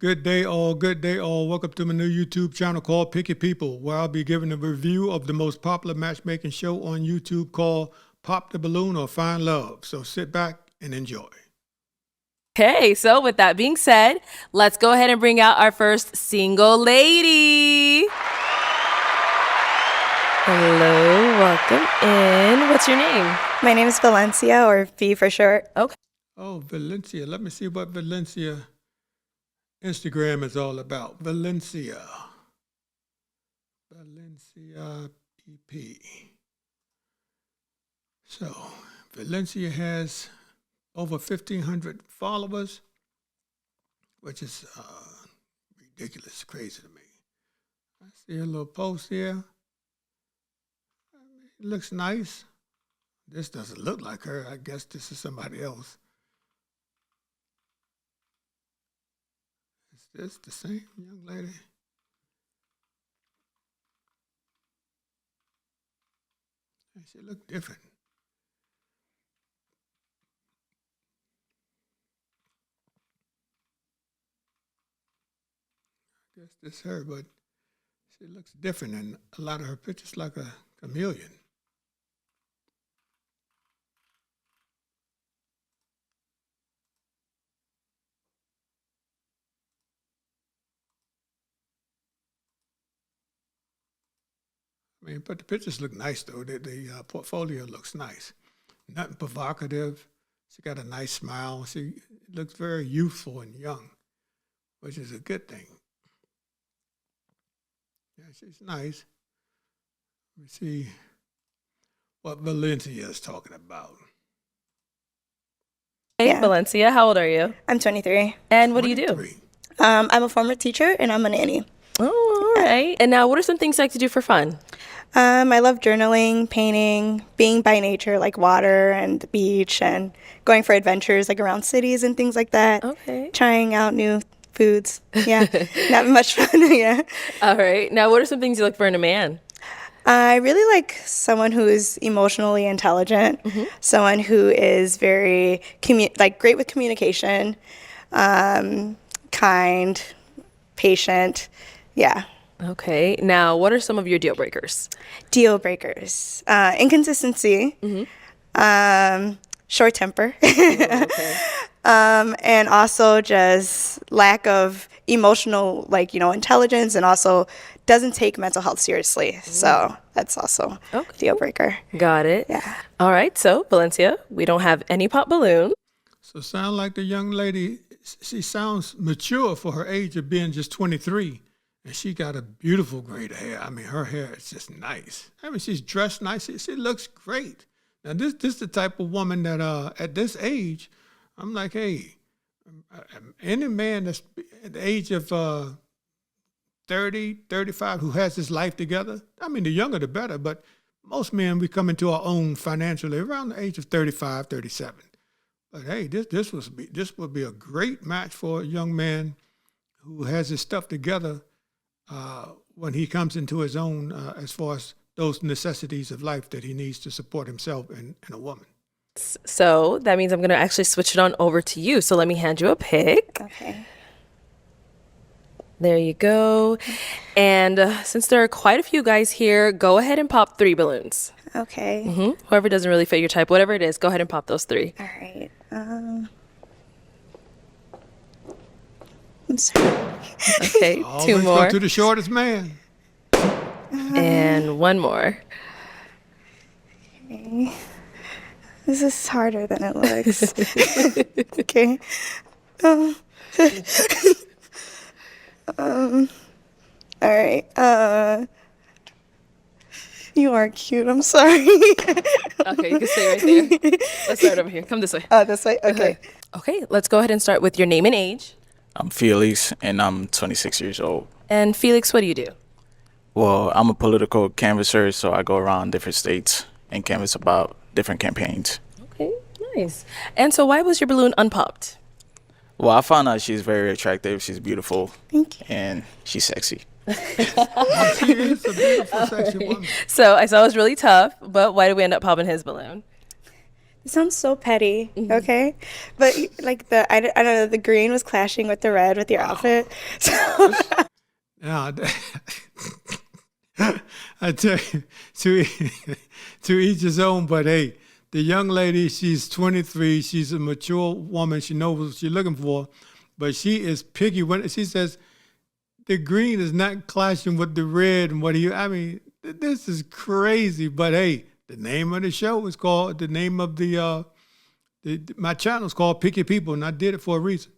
Good day all, good day all. Welcome to my new YouTube channel called Picky People, where I'll be giving a review of the most popular matchmaking show on YouTube called Pop the Balloon or Find Love. So sit back and enjoy. Okay, so with that being said, let's go ahead and bring out our first single lady. Hello, welcome in. What's your name? My name is Valencia, or V for short. Okay. Oh, Valencia. Let me see what Valencia Instagram is all about. Valencia EP. So Valencia has over 1,500 followers, which is ridiculous, crazy to me. I see a little post here. It looks nice. This doesn't look like her. I guess this is somebody else. Is this the same young lady? She looked different. I guess this is her, but she looks different, and a lot of her pictures like a chameleon. I mean, but the pictures look nice, though. The portfolio looks nice. Nothing provocative. She got a nice smile. She looks very youthful and young, which is a good thing. Yeah, she's nice. Let me see what Valencia is talking about. Hey, Valencia, how old are you? I'm 23. And what do you do? I'm a former teacher, and I'm a nanny. Oh, all right. And now, what are some things you like to do for fun? I love journaling, painting, being by nature, like water and the beach, and going for adventures like around cities and things like that. Okay. Trying out new foods. Yeah, not much fun. Yeah. All right. Now, what are some things you look for in a man? I really like someone who is emotionally intelligent, someone who is very great with communication, kind, patient. Yeah. Okay. Now, what are some of your deal breakers? Deal breakers. Inconsistency. Short temper. Okay. And also just lack of emotional, intelligence, and also doesn't take mental health seriously. So that's also a deal breaker. Got it. Yeah. All right. So, Valencia, we don't have any pop balloon. So sound like the young lady, she sounds mature for her age of being just 23. And she got a beautiful gray hair. I mean, her hair is just nice. I mean, she's dressed nice. She looks great. Now, this is the type of woman that at this age, I'm like, hey, any man that's at the age of 30, 35 who has his life together, I mean, the younger the better, but most men, we come into our own financially around the age of 35, 37. But hey, this would be a great match for a young man who has his stuff together when he comes into his own as far as those necessities of life that he needs to support himself and a woman. So that means I'm going to actually switch it on over to you. So let me hand you a pick. Okay. There you go. And since there are quite a few guys here, go ahead and pop 3 balloons. Okay. Whoever doesn't really fit your type, whatever it is, go ahead and pop those 3. All right. I'm sorry. Okay, Always 2 more. Go to the shortest man. And 1 more. Okay. This is harder than it looks. Okay. All right. You are cute. I'm sorry. Okay, you can stay right there. Let's start over here. Come this way. Oh, this way? Okay. Okay, let's go ahead and start with your name and age. I'm Felix, and I'm 26 years old. And Felix, what do you do? Well, I'm a political canvasser, so I go around different states and canvas about different campaigns. Okay, nice. And so why was your balloon unpopped? Well, I found out she's very attractive, she's beautiful, Thank you. and she's sexy. She is a beautiful, sexy woman. So I saw it was really tough, but why did we end up popping his balloon? It sounds so petty. Okay, but like I don't know, the green was clashing with the red with your outfit. So Now, I tell you, to each his own. But hey, the young lady, she's 23. She's a mature woman. She knows what she's looking for, but she is picky. When she says the green is not clashing with the red, and I mean, this is crazy. But hey, the name of the show is called. The name of my channel is called PickyPeople, and I did it for a reason.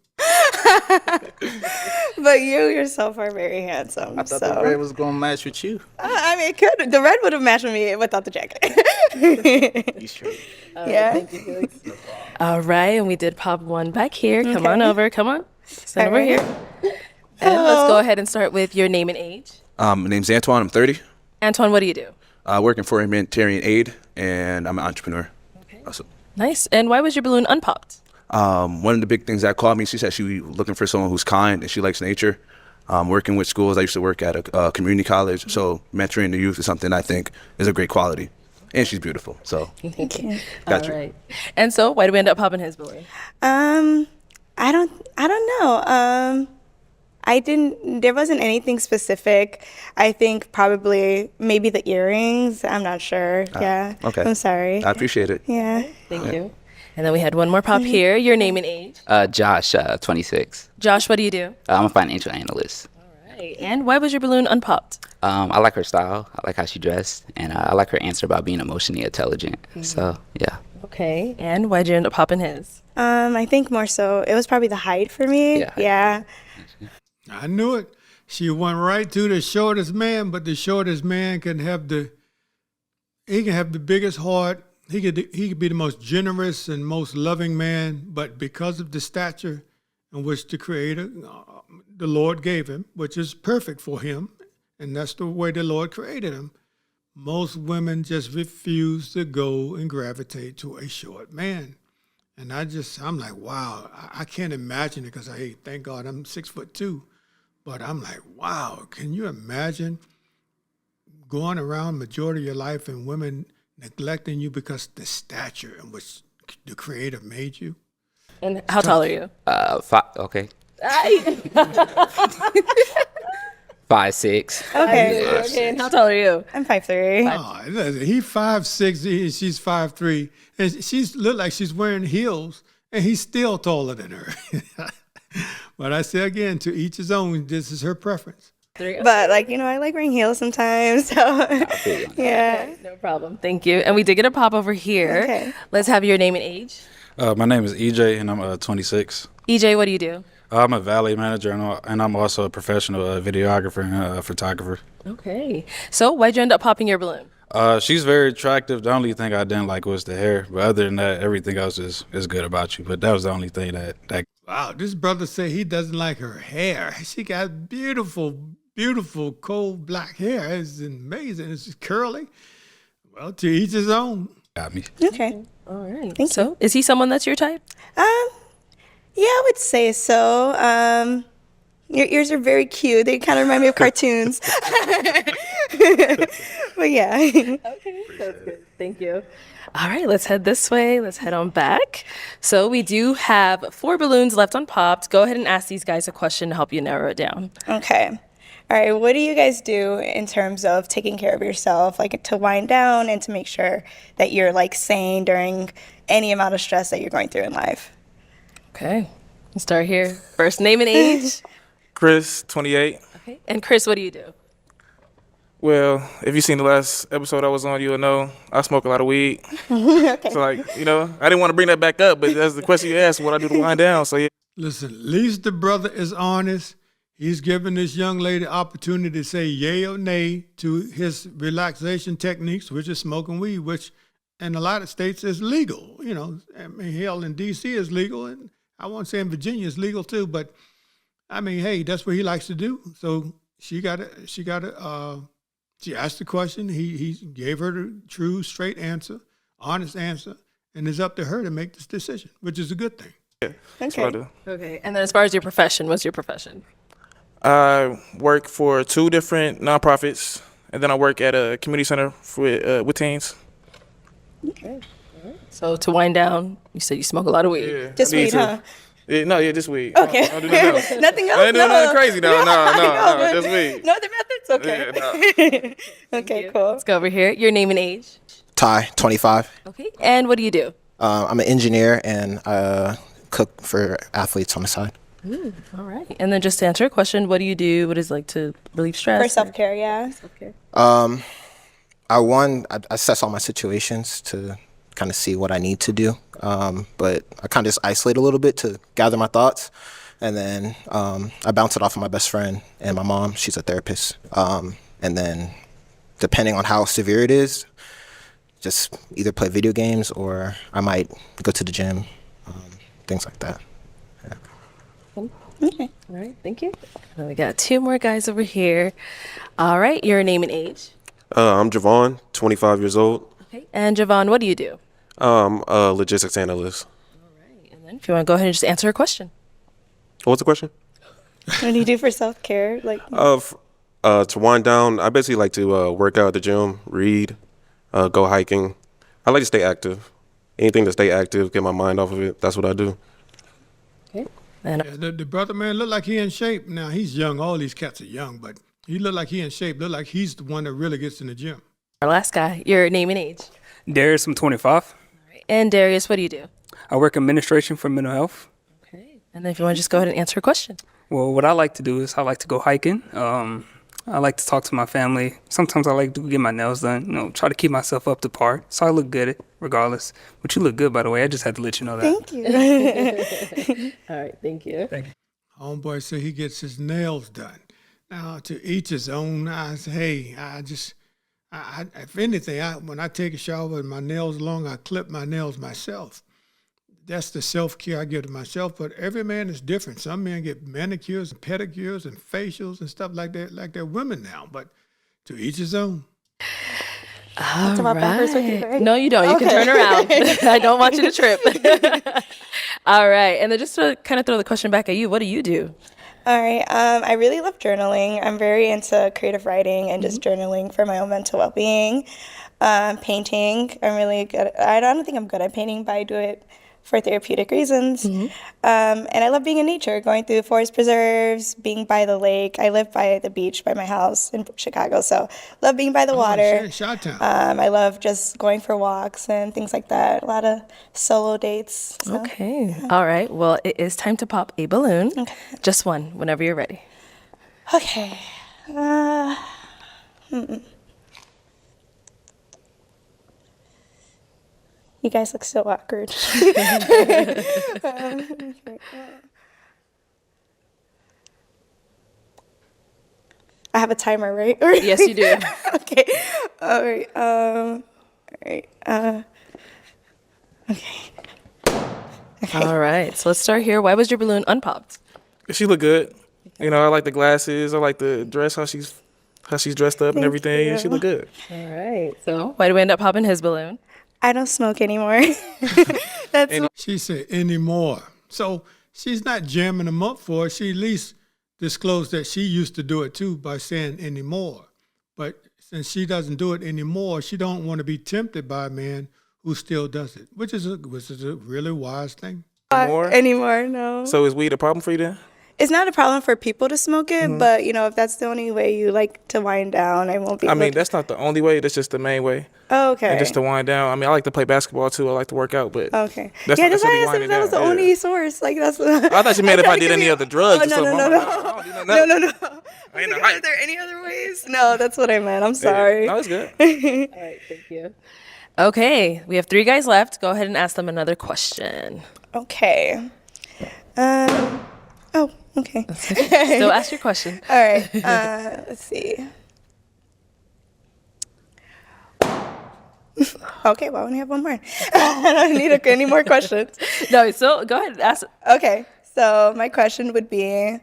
but you yourself are very handsome. I thought so the red was gonna match with you. I mean, it could. The red would have matched with me without the jacket. You sure? Yeah. Thank you, Felix. All right, and we did pop one back here. Come on over. Come on. Stand over here. And let's go ahead and start with your name and age. My name's Antoine. I'm 30. Antoine, what do you do? Working for humanitarian aid, and I'm an entrepreneur. Okay. Also, Nice. And why was your balloon unpopped? one of the big things that called me, she said she was looking for someone who's kind and she likes nature. Working with schools, I used to work at a community college, so mentoring the youth is something I think is a great quality. And she's beautiful, so Thank you. got All you. right. And so, why did we end up popping his balloon? I don't know. There wasn't anything specific. I think probably maybe the earrings. I'm not sure. Yeah. Okay. I'm sorry. I appreciate it. Yeah. Thank you. And then we had one more pop here. Your name and age. Josh, 26. Josh, what do you do? I'm a financial analyst. Right. And why was your balloon unpopped? I like her style. I like how she dressed. And I like her answer about being emotionally intelligent. So, yeah. Okay. And why'd you end up popping his? I think more so it was probably the height for me. Yeah. Yeah. I knew it. She went right to the shortest man, but the shortest man can have the biggest heart. He could be the most generous and most loving man, but because of the stature in which the Creator, the Lord gave him, which is perfect for him, and that's the way the Lord created him, most women just refuse to go and gravitate to a short man. And I'm like, wow, I can't imagine it because thank God I'm 6'2", but I'm like, wow, can you imagine going around majority of your life and women neglecting you because the stature in which the Creator made you? And how tall are you? Okay. 5'6". Okay. Okay. And how tall are you? I'm 5'3". Oh, listen, he's 5'6", she's 5'3", and she's look like she's wearing heels, and he's still taller than her. But I say again, to each his own. This is her preference. But I like wearing heels sometimes. So yeah. No problem. Thank you. And we did get a pop over here. Okay. Let's have your name and age. My name is EJ, and I'm 26. EJ, what do you do? I'm a valet manager, and I'm also a professional videographer and photographer. Okay. So why'd you end up popping your balloon? She's very attractive. The only thing I didn't like was the hair, but other than that, everything else is good about you. But that was the only thing that Wow, this brother said he doesn't like her hair. She got beautiful, beautiful coal black hair. It's amazing. It's curly. Well, to each his own. got me. Okay. All right. Thank So is he someone that's your type? Yeah, I would say so. Your ears are very cute. They kind of remind me of cartoons. But yeah. Okay, that's good. Thank you. All right, let's head this way. Let's head on back. So we do have 4 balloons left unpopped. Go ahead and ask these guys a question to help you narrow it down. Okay. All right. What do you guys do in terms of taking care of yourself, like to wind down and to make sure that you're sane during any amount of stress that you're going through in life? Okay, let's start here. First name and age. Chris, 28. Okay. And Chris, what do you do? Well, if you've seen the last episode I was on, you'll know I smoke a lot of weed. Okay. So, I didn't want to bring that back up, but that's the question you asked, what I do to wind down. So, yeah. Listen, at least the brother is honest. He's giving this young lady opportunity to say yay or nay to his relaxation techniques, which is smoking weed, which in a lot of states is legal. I mean, hell, in D.C. is legal, and I won't say in Virginia is legal too, but I mean, hey, that's what he likes to do. So she asked the question. He gave her the true, straight answer, honest answer, and it's up to her to make this decision, which is a good thing. Yeah, that's what I do. Okay. And then as far as your profession, what's your profession? I work for 2 different nonprofits, and then I work at a community center with teens. Okay. All right. So to wind down, you said you smoke a lot of weed. Yeah, Just I need weed, to. huh? Yeah, no, yeah, just weed. Okay. I don't do nothing else. Nothing else? I ain't doing No. nothing crazy. No, I know, no, but just weed. No other methods? Okay. Yeah, Okay, cool. Let's go over here. Your name and age. Ty, 25. Okay. And what do you do? I'm an engineer and cook for athletes on the side. All right. And then just to answer a question, what do you do? What is like to relieve stress? For self-care, yeah. Self-care. I assess all my situations to kind of see what I need to do. But I kind of just isolate a little bit to gather my thoughts. And then I bounce it off of my best friend and my mom. She's a therapist. And then depending on how severe it is, just either play video games or I might go to the gym, things like that. Okay. All right. Thank you. And we got two more guys over here. All right. Your name and age. I'm Javon, 25 years old. Okay. And Javon, what do you do? I'm a logistics analyst. And then if you want to go ahead and just answer a question. What's the question? What do you do for self-care? Like, To wind down, I basically like to work out at the gym, read, go hiking. I like to stay active. Anything to stay active, get my mind off of it. That's what I do. Okay. And Yeah, the brother man look like he in shape. Now he's young. All these cats are young, but he look like he in shape. Look like he's the one that really gets in the gym. our last guy, your name and age. Darius, I'm 25. And Darius, what do you do? I work administration for mental health. Okay. And then if you want to just go ahead and answer a question. Well, what I like to do is I like to go hiking. I like to talk to my family. Sometimes I like to get my nails done, try to keep myself up to par. So I look good regardless. But you look good, by the way. I just had to let you know that. thank you. All right. Thank you. Homeboy said he gets his nails done. Now, to each his own. I say, hey, if anything, when I take a shower and my nails long, I clip my nails myself. That's the self-care I give to myself, but every man is different. Some men get manicures and pedicures and facials and stuff like that, like they're women now, but to each his own. All about backwards with you, right? No, you don't. You can turn around. I don't want you to trip. All right. And then just to kind of throw the question back at you, what do you do? All right. I really love journaling. I'm very into creative writing and just journaling for my own mental well-being. Painting. I'm really good. I don't think I'm good at painting, but I do it for therapeutic reasons. And I love being in nature, going through forest preserves, being by the lake. I live by the beach by my house in Chicago, so love being by the water. Chi-town. I love just going for walks and things like that. A lot of solo dates. So. Okay. All right. Well, it is time to pop a balloon. Okay. Just one, whenever you're ready. Okay. You guys look so awkward. I have a timer, right? Yes, you do. Okay. All right. All right. Okay. All right. So let's start here. Why was your balloon unpopped? She look good. I like the glasses. I like the dress, how she's dressed up and everything. Yeah, she look good. All right. So why did we end up popping his balloon? I don't smoke anymore. She said anymore. So she's not jamming them up for it. She at least disclosed that she used to do it too by saying anymore. But since she doesn't do it anymore, she don't want to be tempted by a man who still does it, which is a really wise thing. Anymore, no. So is weed a problem for you then? It's not a problem for people to smoke it, but if that's the only way you like to wind down, I won't be. I mean, that's not the only way. That's just the main way. Oh, okay. And just to wind down. I mean, I like to play basketball too. I like to work out, but okay. That's Yeah, not that's why I necessarily asked if winding that was the down, only yeah. source. Like that's. I thought you meant if I did any other drugs. Oh, or something. no. No. I ain't no Are hype. there any other ways? No, that's what I meant. I'm sorry. No, it's good. All right. Thank you. Okay. We have 3 guys left. Go ahead and ask them another question. Okay. Oh, okay. Still ask your question. All right. Let's see. Okay, well, I only have one more. I don't need any more questions. No, so go ahead and ask. Okay, so my question would be,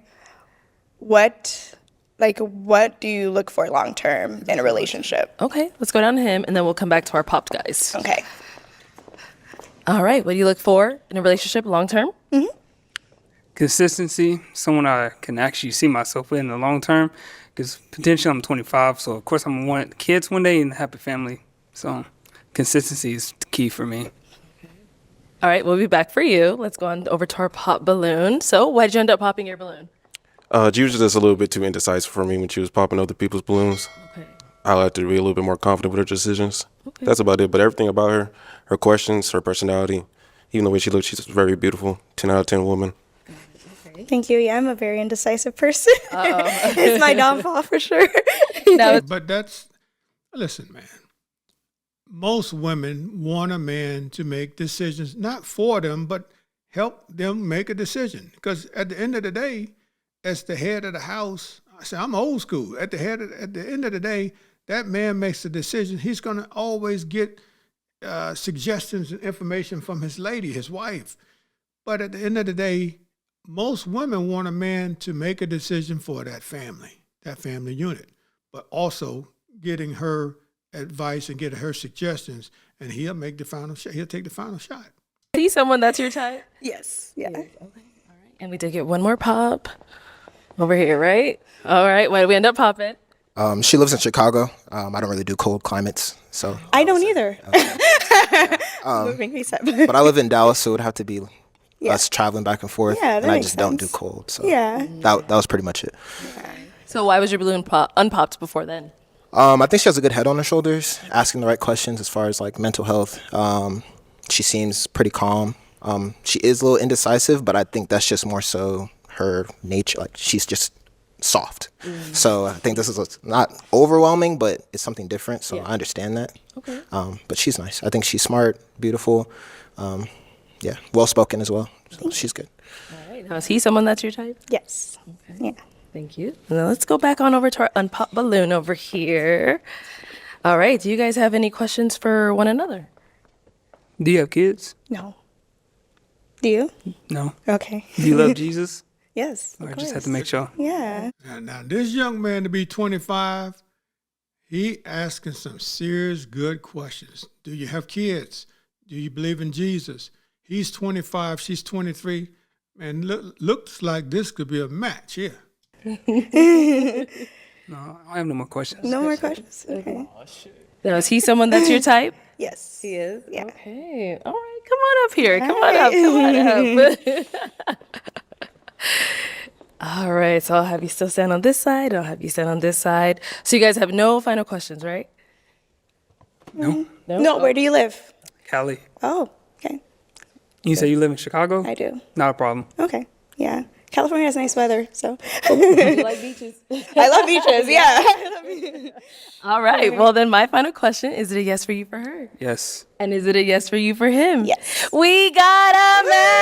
what do you look for long term in a relationship? Okay, let's go down to him, and then we'll come back to our popped guys. Okay. All right, what do you look for in a relationship long term? Consistency, someone I can actually see myself in the long term. Because potentially I'm 25, so of course I'm going to want kids one day and a happy family. So consistency is the key for me. All right, we'll be back for you. Let's go on over to our pop balloon. So why did you end up popping your balloon? She was just a little bit too indecisive for me when she was popping other people's balloons. Okay. I like to be a little bit more confident with her decisions. Okay. That's about it. But everything about her questions, her personality, even the way she looks, she's very beautiful. 10 out of 10 woman. Okay. Thank you. Yeah, I'm a very indecisive person. It's my downfall for sure. But listen, man. Most women want a man to make decisions, not for them, but help them make a decision. Because at the end of the day, as the head of the house, I say I'm old school. At the end of the day, that man makes the decision. He's going to always get suggestions and information from his lady, his wife. But at the end of the day, most women want a man to make a decision for that family unit, but also getting her advice and getting her suggestions, and he'll make the final shot. He'll take the final shot. See someone that's your type? Yes. Yeah. Okay. All right. And we did get one more pop over here, right? All right. Why did we end up popping? She lives in Chicago. I don't really do cold climates, so. I don't either. Moving reset. But I live in Dallas, so it would have to be us traveling back and forth. Yeah, that and I makes just don't do sense. cold. So Yeah. that was pretty much it. So why was your balloon unpopped before then? I think she has a good head on her shoulders, asking the right questions as far as like mental health. She seems pretty calm. She is a little indecisive, but I think that's just more so her nature. Like she's just soft. So I think this is not overwhelming, but it's something different. So I understand that. Okay. But she's nice. I think she's smart, beautiful, well spoken as well. So she's good. All right. Now, is he someone that's your type? Yes. Okay. Yeah. Thank you. Now let's go back on over to our unpop balloon over here. All right. Do you guys have any questions for one another? Do you have kids? No. Do you? No. Okay. Do you love Jesus? Yes. I just had to make sure. Yeah. Now, this young man to be 25, he asking some serious good questions. Do you have kids? Do you believe in Jesus? He's 25, she's 23. Man, looks like this could be a match here. No, I have no more questions. No more questions. Okay. Now, is he someone that's your type? Yes. He is? Yeah. Okay. All right. Come on up here. Come on up. All right. So I'll have you still stand on this side. I'll have you stand on this side. So you guys have no final questions, right? No. No, where do you live? Cali. Oh, okay. You say you live in Chicago? I do. Not a problem. Okay. Yeah. California has nice weather, so. You like beaches? I love beaches, yeah. I love beaches. All right. Well, then my final question, is it a yes for you for her? Yes. And is it a yes for you for him? Yes. We got a match!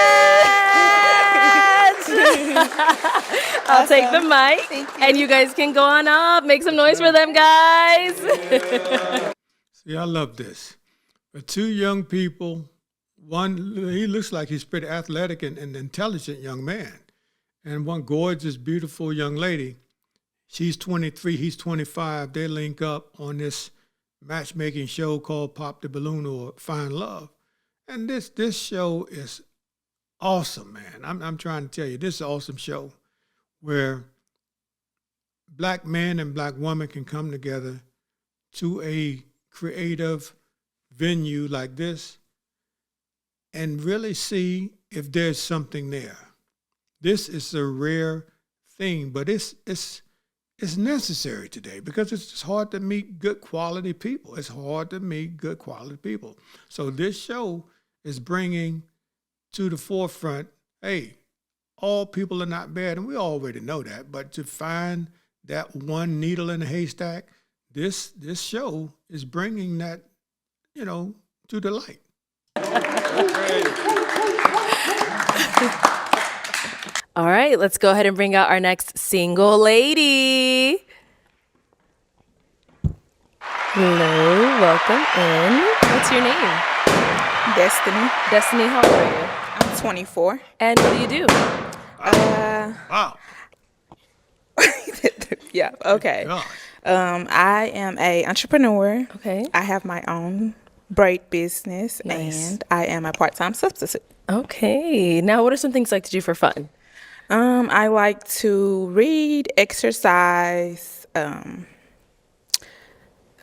I'll take the mic. Thank you. And you guys can go on up. Make some noise for them, guys. See, I love this. For two young people, one, he looks like he's pretty athletic and intelligent young man. And one gorgeous, beautiful young lady. She's 23, he's 25. They link up on this matchmaking show called Pop the Balloon or Find Love. And this show is awesome, man. I'm trying to tell you, this is an awesome show where black man and black woman can come together to a creative venue like this and really see if there's something there. This is a rare thing, but it's necessary today because it's hard to meet good quality people. It's hard to meet good quality people. So this show is bringing to the forefront, hey, all people are not bad, and we already know that, but to find that one needle in a haystack, this show is bringing that, to the light. All right, let's go ahead and bring out our next single lady. Hello, welcome in. What's your name? Destiny. Destiny, how old are you? I'm 24. And what do you do? Wow. Yeah, okay. Gosh. I am a entrepreneur. Okay. I have my own braid business, Nice. and I am a part-time substitute. Okay. Now, what are some things you like to do for fun? I like to read, exercise,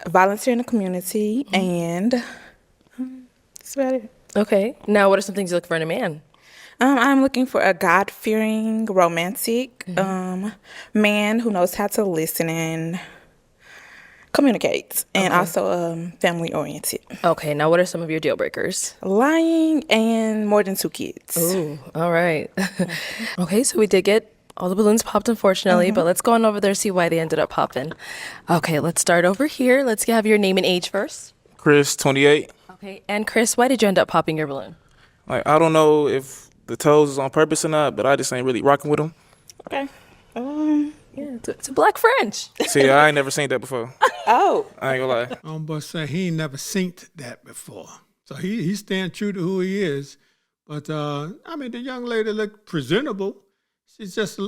volunteer in the community, and that's about it. Okay. Now, what are some things you look for in a man? I'm looking for a God-fearing, romantic man who knows how to listen and communicate, and also family-oriented. Okay. Now, what are some of your deal breakers? Lying and more than 2 kids. Ooh, all right. Okay, so we did get all the balloons popped, unfortunately, but let's go on over there and see why they ended up popping. Okay, let's start over here. Let's have your name and age first. Chris, 28. Okay, and Chris, why did you end up popping your balloon? Like, I don't know if the toes is on purpose or not, but I just ain't really rocking with them. Okay. Yeah, it's a black French. See, I ain't never seen that before. Oh. I ain't gonna lie. I'm about to say he ain't never seen that before. So he's staying true to who he is. But, I mean, the young lady looked presentable. She's just,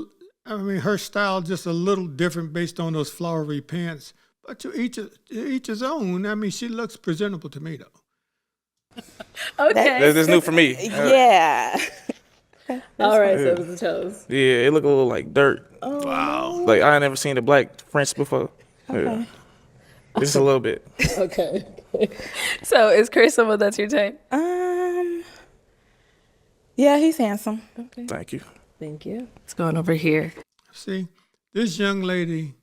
I mean, her style just a little different based on those flowery pants. But to each his own. I mean, she looks presentable to me, though. Okay. That's new for me. Yeah. All right, so it was the toes. Yeah, it look a little like dirt. Oh, Wow. Like, I ain't never seen a black French before. Yeah. Just a little bit. Okay. So is Chris someone that's your type? Yeah, he's handsome. Okay. Thank you. Thank you. Let's go on over here. See, this young lady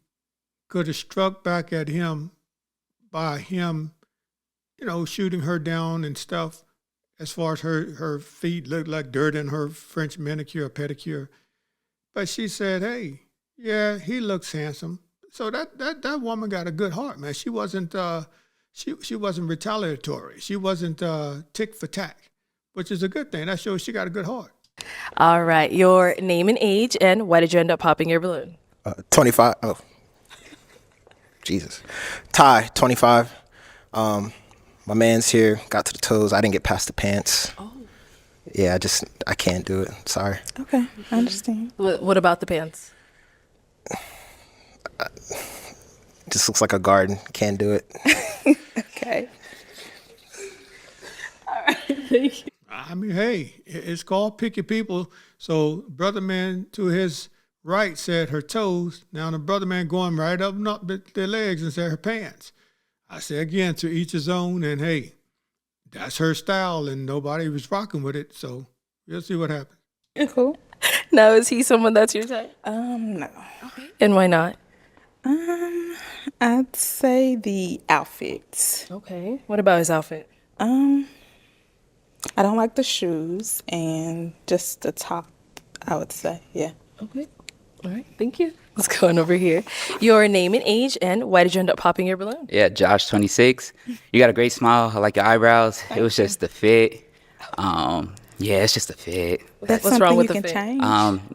could have struck back at him by him, you know, shooting her down and stuff. As far as her feet looked like dirt in her French manicure or pedicure. But she said, hey, yeah, he looks handsome. So that woman got a good heart, man. She wasn't she wasn't retaliatory. She wasn't tick for tack, which is a good thing. That shows she got a good heart. All right, your name and age, and why did you end up popping your balloon? 25. Oh, Jesus. Ty, 25. My man's here. Got to the toes. I didn't get past the pants. Oh. Yeah, I can't do it. Sorry. Okay, I understand. What about the pants? Just looks like a garden. Can't do it. Okay. All right, thank you. I mean, hey, it's called Picky People. So brother man to his right said her toes. Now the brother man going right up and up their legs and said her pants. I say again, to each his own, and hey, that's her style, and nobody was rocking with it, so we'll see what happens. Cool. Now, is he someone that's your type? No. Okay. And why not? I'd say the outfits. Okay. What about his outfit? I don't like the shoes and just the top, I would say, yeah. Okay. All right, thank you. Let's go on over here. Your name and age, and why did you end up popping your balloon? Yeah, Josh, 26. You got a great smile. I like your eyebrows. It was just the fit. Yeah, it's just the fit. That's What's something wrong with you the can fit? change.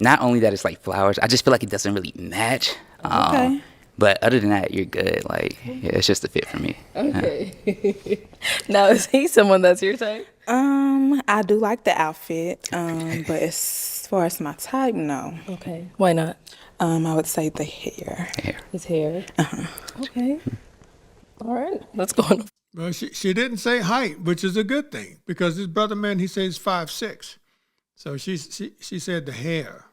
Not only that it's like flowers, I just feel like it doesn't really match. Okay. But other than that, you're good. Like, yeah, it's just the fit for me. Okay. Now, is he someone that's your type? I do like the outfit, but as far as my type, no. Okay. Why not? I would say the hair. His hair. Okay. All right. Let's go on. Well, she didn't say height, which is a good thing, because this brother man, he says 5'6". So she said the hair.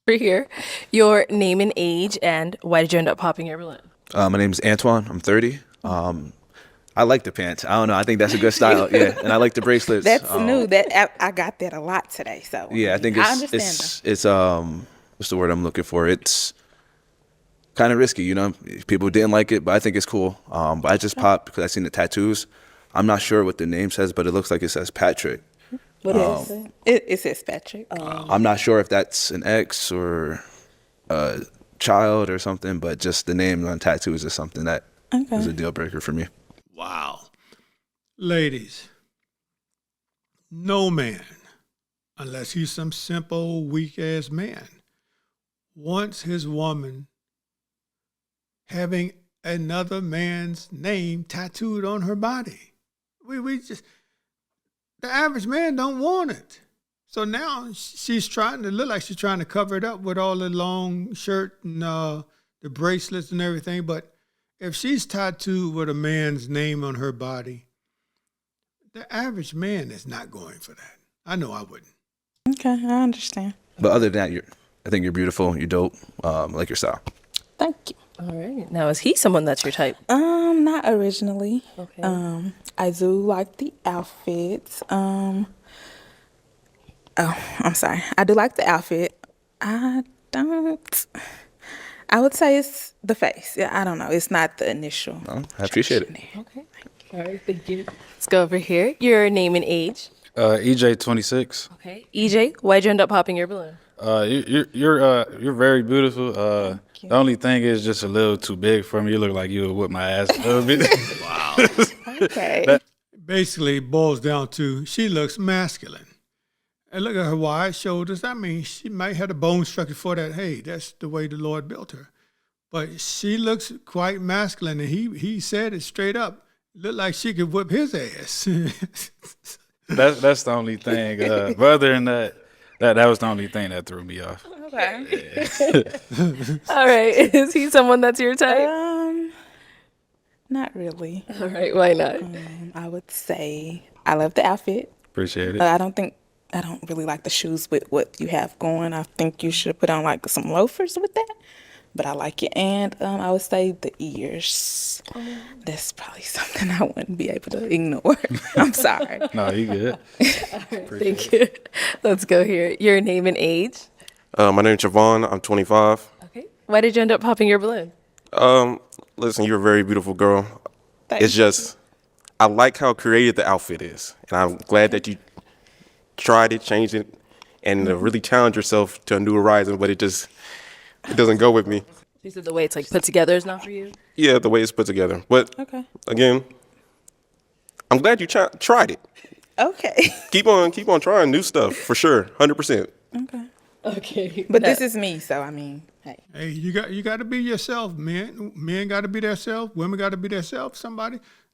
Over here. Your name and age, and why did you end up popping your balloon? My name's Antoine. I'm 30. I like the pants. I don't know. I think that's a good style. Yeah, and I like the bracelets. That's new. That I got that a lot today. So Yeah, I think I understand it's what's the word I'm looking for? It's kind of risky, you know. People didn't like it, but I think it's cool. But I just popped because I seen the tattoos. I'm not sure what the name says, but it looks like it says Patrick. What is it? It says Patrick. I'm not sure if that's an ex or a child or something, but just the name on tattoos is something that is a deal breaker for me. Wow. Ladies, no man, unless he's some simple, weak-ass man, wants his woman having another man's name tattooed on her body. We just, the average man don't want it. So now she's trying to look like she's trying to cover it up with all the long shirt and the bracelets and everything, but if she's tattooed with a man's name on her body, the average man is not going for that. I know I wouldn't. Okay, I understand. But other than that, I think you're beautiful. You're dope. I like your style. Thank you. All right. Now, is he someone that's your type? Not originally. Okay. I do like the outfits. Oh, I'm sorry. I do like the outfit. I don't. I would say it's the face. Yeah, I don't know. It's not the initial. No, I appreciate it. Okay. All right. Thank you. Let's go over here. Your name and age. EJ 26. Okay. EJ, why'd you end up popping your balloon? You're very beautiful. The only thing is just a little too big for me. You look like you would whip my ass a little bit. Wow. Okay. Basically, it boils down to she looks masculine. And look at her wide shoulders. I mean, she might have a bone structure for that. Hey, that's the way the Lord built her. But she looks quite masculine, and he said it straight up. Looked like she could whip his ass. That's the only thing. But other than that, that was the only thing that threw me off. Okay. All right. Is he someone that's your type? Not really. All right. Why not? I would say I love the outfit. Appreciate it. I don't really like the shoes with what you have going. I think you should put on like some loafers with that. But I like it. And I would say the ears. That's probably something I wouldn't be able to ignore. I'm sorry. No, you good. Thank you. Let's go here. Your name and age. My name's Javon. I'm 25. Okay. Why did you end up popping your balloon? Listen, you're a very beautiful girl. Thank It's just, I like how creative the outfit is. And I'm glad that you tried it, changed it, and really challenged yourself to a new horizon, but it doesn't go with me. You said the way it's like put together is not for you? Yeah, the way it's put together. But again, I'm glad you tried it. Okay. Keep on trying new stuff for sure, 100%. Okay. Okay. But this is me, so I mean, hey. Hey, you got to be yourself, men. Men got to be themselves. Women got to be themselves.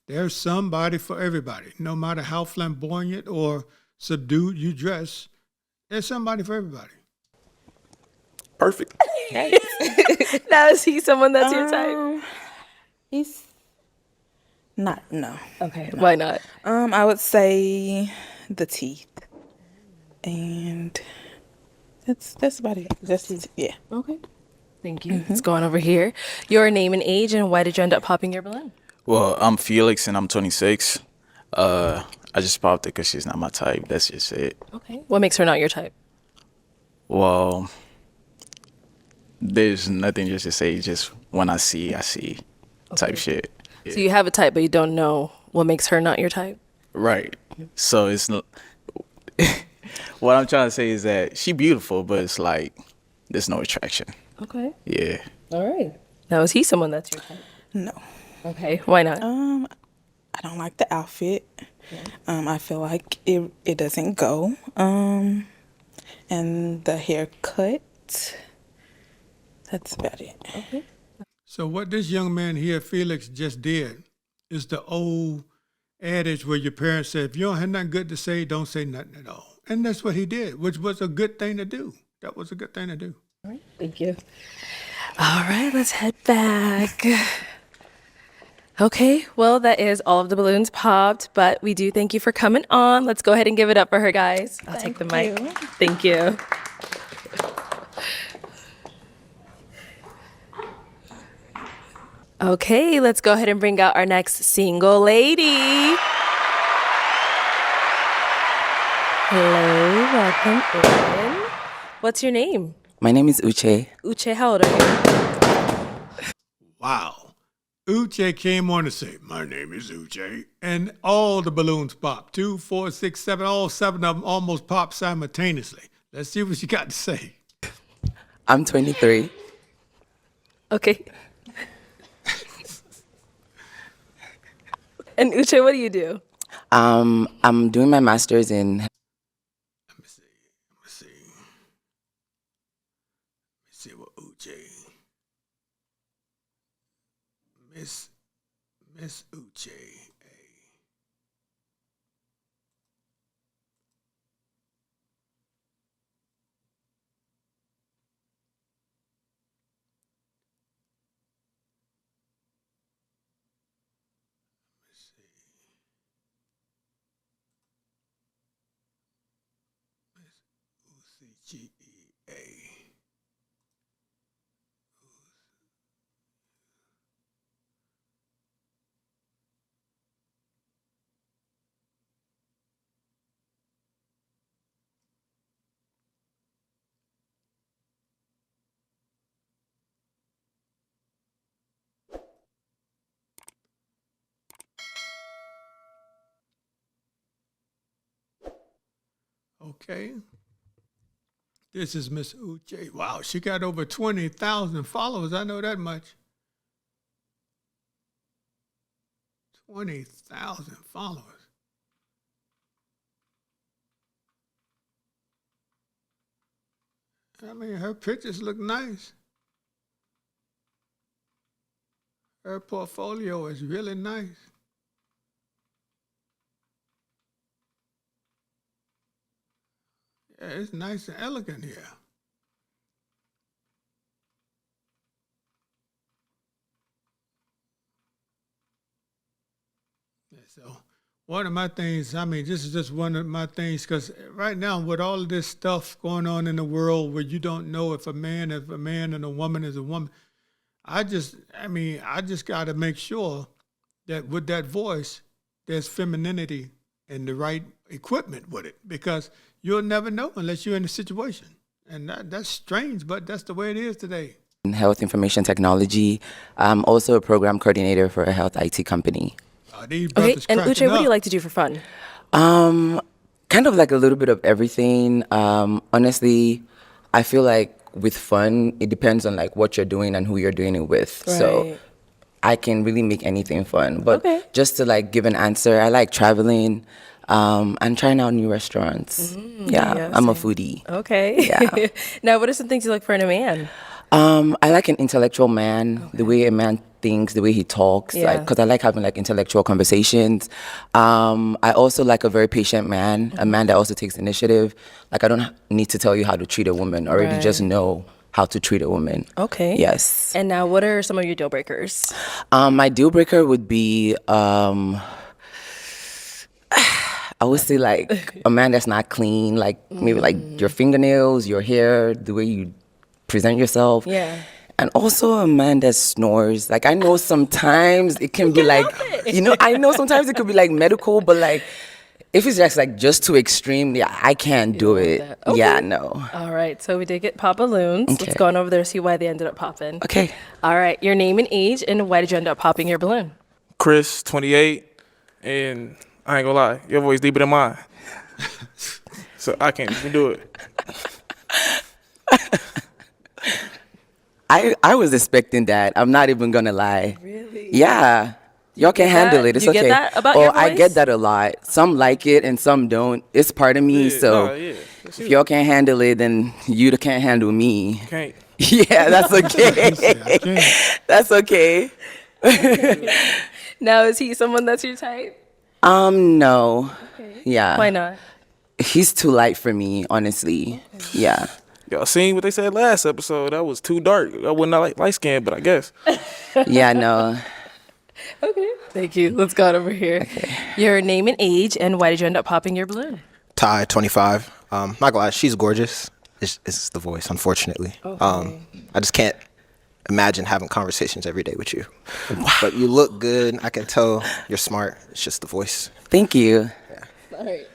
There's somebody for everybody. No matter how flamboyant or subdued you dress, there's somebody for everybody. Perfect. Now, is he someone that's your type? He's not. No. Okay. Why not? I would say the teeth, and that's about it. Yeah. Okay. Thank you. Let's go on over here. Your name and age, and why did you end up popping your balloon? Well, I'm Felix and I'm 26. I just popped it because she's not my type. That's just it. Okay. What makes her not your type? Well, there's nothing just to say. Just when I see type shit. So you have a type, but you don't know what makes her not your type? Right. So it's what I'm trying to say is that she beautiful, but it's like there's no attraction. Okay. Yeah. All right. Now, is he someone that's your type? No. Okay. Why not? I don't like the outfit. I feel like it doesn't go. And the haircut. That's about it. Okay. So what this young man here, Felix, just did is the old adage where your parents said, if you don't have nothing good to say, don't say nothing at all. And that's what he did, which was a good thing to do. That was a good thing to do. All right. Thank you. All right. Let's head back. Okay. Well, that is all of the balloons popped, but we do thank you for coming on. Let's go ahead and give it up for her, guys. I'll take the mic. Thank you. Okay, let's go ahead and bring out our next single lady. Hello, welcome in. What's your name? My name is Uche. Uche, how old are you? Wow. Uche came on to say, my name is Uche. And all the balloons popped. 2, 4, 6, 7, all 7 of them almost popped simultaneously. Let's see what you got to say. I'm 23. Okay. And Uche, what do you do? I'm doing my master's in. Let me see what Uche. Miss Uche. G-E-A. Okay. This is Miss Uche. Wow, she got over 20,000 followers. I know that much. 20,000 followers. I mean, her pictures look nice. Her portfolio is really nice. Yeah, it's nice and elegant here. Yeah, so one of my things, I mean, this is just one of my things, because right now with all of this stuff going on in the world where you don't know if a man is a man and a woman is a woman, I just got to make sure that with that voice, there's femininity and the right equipment with it, because you'll never know unless you're in the situation. And that's strange, but that's the way it is today. In health information technology. I'm also a program coordinator for a health IT company. These Okay, brothers and cracking Uche, what do up. you like to do for fun? Kind of like a little bit of everything. Honestly, I feel like with fun, it depends on like what you're doing and who you're doing it with. So Right. I can really make anything fun. But Okay. just to like give an answer, I like traveling and trying out new restaurants. Yeah, I'm a foodie. Okay. Yeah. Now, what are some things you look for in a man? I like an intellectual man, the way a man thinks, the way he talks, Yeah. because I like having like intellectual conversations. I also like a very patient man, a man that also takes initiative. Like I don't need to tell you how to treat a woman, already Right. just know how to treat a woman. Okay. Yes. And now, what are some of your deal breakers? My deal breaker would be, I would say like a man that's not clean, like maybe like your fingernails, your hair, the way you present yourself. Yeah. And also a man that snores. Like I know sometimes it can be like, I know sometimes it could be like medical, but like if it's just like just too extreme, yeah, I can't do it. Okay. Yeah, no. All right, so we did get pop balloons. Okay. Let's go on over there and see why they ended up popping. Okay. All right, your name and age, and why did you end up popping your balloon? Chris, 28, and I ain't gonna lie, your voice deeper than mine. So I can't even do it. I was expecting that. I'm not even gonna lie. Really? Yeah. Y'all can get handle that? it. It's You okay. get that about oh, your I voice? get that a lot. Some like it and some don't. It's part of me. Yeah, So nah, yeah. That's if it. y'all can't handle it, then you can't handle me. Can't. Yeah, that's okay. I can't. That's okay. Now, is he someone that's your type? No. Okay. Yeah. Why not? He's too light for me, honestly. Yeah. Y'all seen what they said last episode? That was too dark. I would not like light skin, but I guess. Yeah, no. Okay. Thank you. Let's go on over here. Okay. Your name and age, and why did you end up popping your balloon? Ty, 25. Not gonna lie, she's gorgeous. It's the voice, unfortunately. Okay. I just can't imagine having conversations every day with you. But you look good. I can tell you're smart. It's just the voice. Thank you. All right.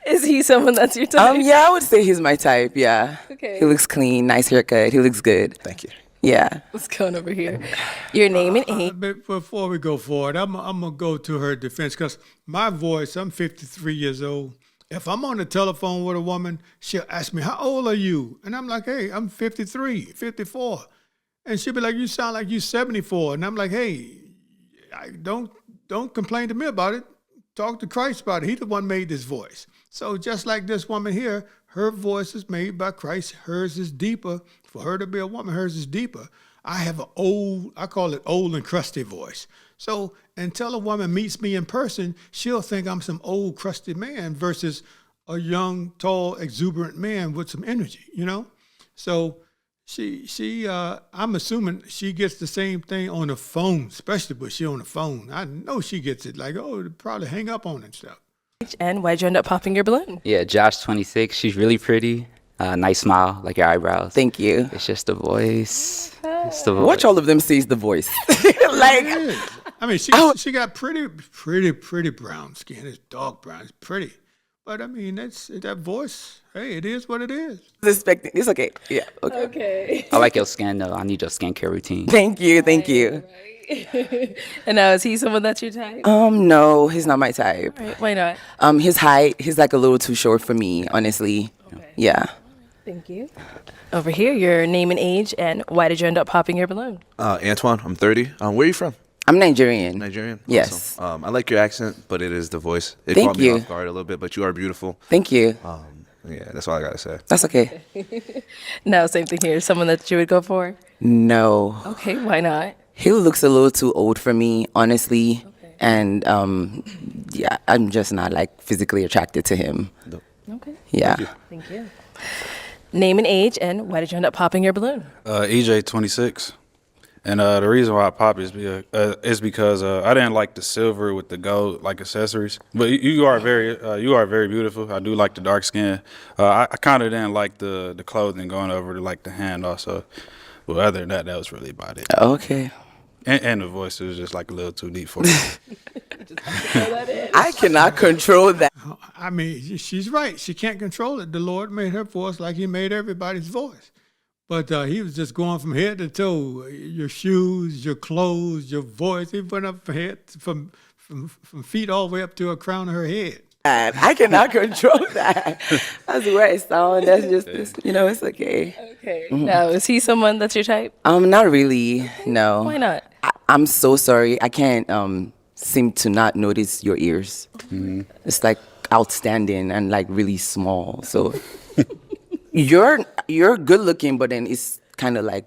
Is he someone that's your type? Yeah, I would say he's my type. Yeah. Okay. He looks clean, nice haircut. He looks good. Thank you. Yeah. Let's go on over here. Your name and age. But before we go forward, I'm going to go to her defense, because my voice, I'm 53 years old. If I'm on the telephone with a woman, she'll ask me, how old are you? And I'm like, hey, I'm 53, 54. And she'll be like, you sound like you're 74. And I'm like, hey, don't complain to me about it. Talk to Christ about it. He the one made this voice. So just like this woman here, her voice is made by Christ. Hers is deeper. For her to be a woman, hers is deeper. I have I call it old and crusty voice. So until a woman meets me in person, she'll think I'm some old, crusty man versus a young, tall, exuberant man with some energy, So I'm assuming she gets the same thing on the phone, especially when she's on the phone. I know she gets it like, oh, probably hang up on it and stuff. And why'd you end up popping your balloon? Yeah, Josh, 26. She's really pretty. Nice smile, like your eyebrows. Thank you. It's just the voice. It's the voice. Watch all of them sees the voice. Like, I mean, she got pretty brown skin. It's dark brown. It's pretty. But I mean, that voice. Hey, it is what it is. Expecting. It's okay. Yeah. Okay. Okay. I like your skin though. I need your skincare routine. Thank you. Thank you. And now, is he someone that's your type? No, he's not my type. Right, why not? His height, he's like a little too short for me, honestly. Okay. Yeah. Thank you. Over here, your name and age, and why did you end up popping your balloon? Antoine, I'm 30. Where are you from? I'm Nigerian. Nigerian? Yes. Awesome. I like your accent, but it is the voice. It Thank caught me you. off guard a little bit, but you are beautiful. Thank you. Yeah, that's all I gotta say. That's okay. No, same thing here. Someone that you would go for? No. Okay, why not? He looks a little too old for me, honestly. Okay. And yeah, I'm just not like physically attracted to him. No. Okay. Yeah. Thank you. Name and age, and why did you end up popping your balloon? EJ 26. And the reason why I popped is because I didn't like the silver with the gold like accessories. But you are very beautiful. I do like the dark skin. I kind of didn't like the clothing going over to like the hand also. But other than that, that was really about it. Okay. And the voice was just like a little too deep for me. I cannot control that. I mean, she's right. She can't control it. The Lord made her voice like He made everybody's voice. But He was just going from head to toe. Your shoes, your clothes, your voice. He went up from feet all the way up to a crown of her head. I cannot control that. That's where I sound. That's just this, it's okay. Okay. Now, is he someone that's your type? Not really. No. Why not? I'm so sorry. I can't seem to not notice your ears. Mm-hmm. It's like outstanding and like really small. So you're good looking, but then it's kind of like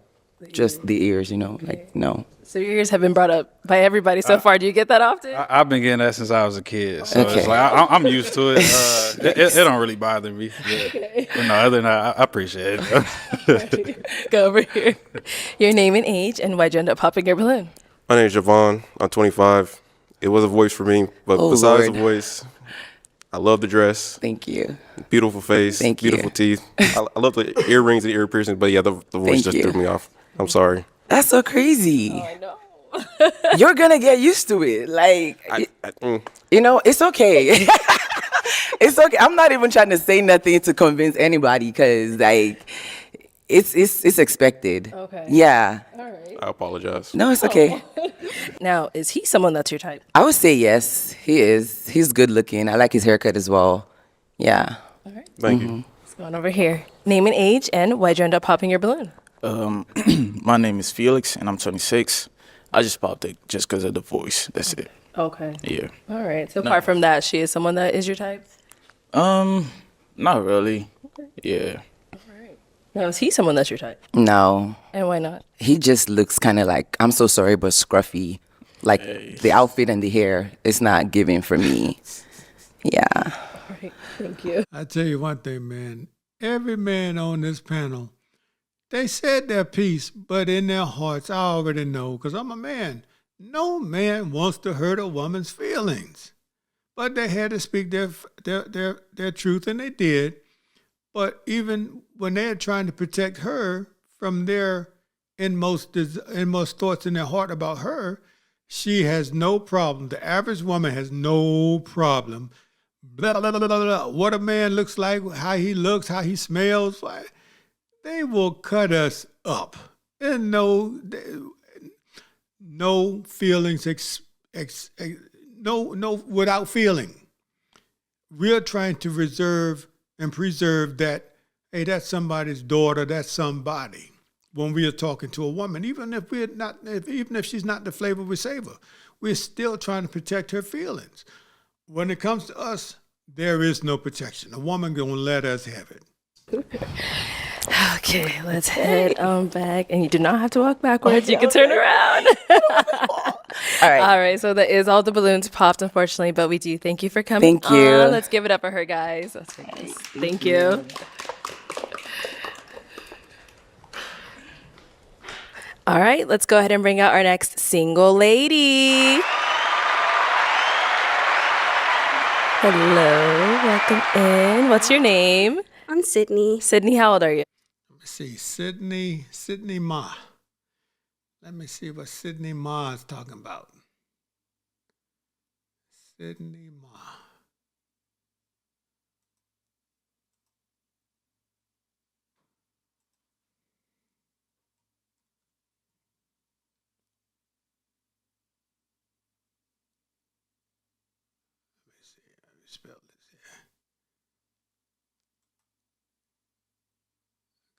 just the ears, like no. So your ears have been brought up by everybody so far. Do you get that often? I've been getting that since I was a kid. So Okay. it's like I'm used to it. It don't really bother me. Yeah. Okay. But no, other than that, I appreciate it. Go over here. Your name and age, and why'd you end up popping your balloon? My name's Javon. I'm 25. It was a voice for me, but besides the voice, I love the dress. Thank you. Beautiful face. Thank you. Beautiful teeth. I love the earrings and ear piercings, but yeah, the voice just threw me off. I'm sorry. That's so crazy. Oh, I know. You're gonna get used to it. Like, it's okay. It's okay. I'm not even trying to say nothing to convince anybody because, like, it's expected. Okay. Yeah. All right. I apologize. No, it's okay. Now, is he someone that's your type? I would say yes. He is. He's good looking. I like his haircut as well. Yeah. All right. Thank you. Let's go on over here. Name and age, and why'd you end up popping your balloon? My name is Felix, and I'm 26. I just popped it just because of the voice. That's it. Okay. Yeah. All right. So apart from that, she is someone that is your type? Not really. Yeah. Now, is he someone that's your type? No. And why not? He just looks kind of like, I'm so sorry, but scruffy. Like, the outfit and the hair is not giving for me. Yeah. All right. Thank you. I tell you one thing, man. Every man on this panel, they said their piece, but in their hearts, I already know, because I'm a man. No man wants to hurt a woman's feelings. But they had to speak their truth, and they did. But even when they're trying to protect her from their inmost thoughts in their heart about her, she has no problem. The average woman has no problem. Blah, blah, blah, blah, blah. What a man looks like, how he looks, how he smells. They will cut us up. And no feelings, no without feeling. We're trying to reserve and preserve that, hey, that's somebody's daughter, that's somebody. When we are talking to a woman, even if she's not the flavor we savor, we're still trying to protect her feelings. When it comes to us, there is no protection. A woman gonna let us have it. Okay, let's head on back. And you do not have to walk backwards. You can turn around. All right. All right, so that is all the balloons popped, unfortunately, but we do thank you for coming Thank you. on. Let's give it up for her, guys. Let's take this. Thank you. All right, let's go ahead and bring out our next single lady. Hello, welcome in. What's your name? I'm Sydney. Sydney, how old are you? Let me see, Sydney Ma. Let me see what Sydney Ma is talking about. Sydney Ma. spell this here.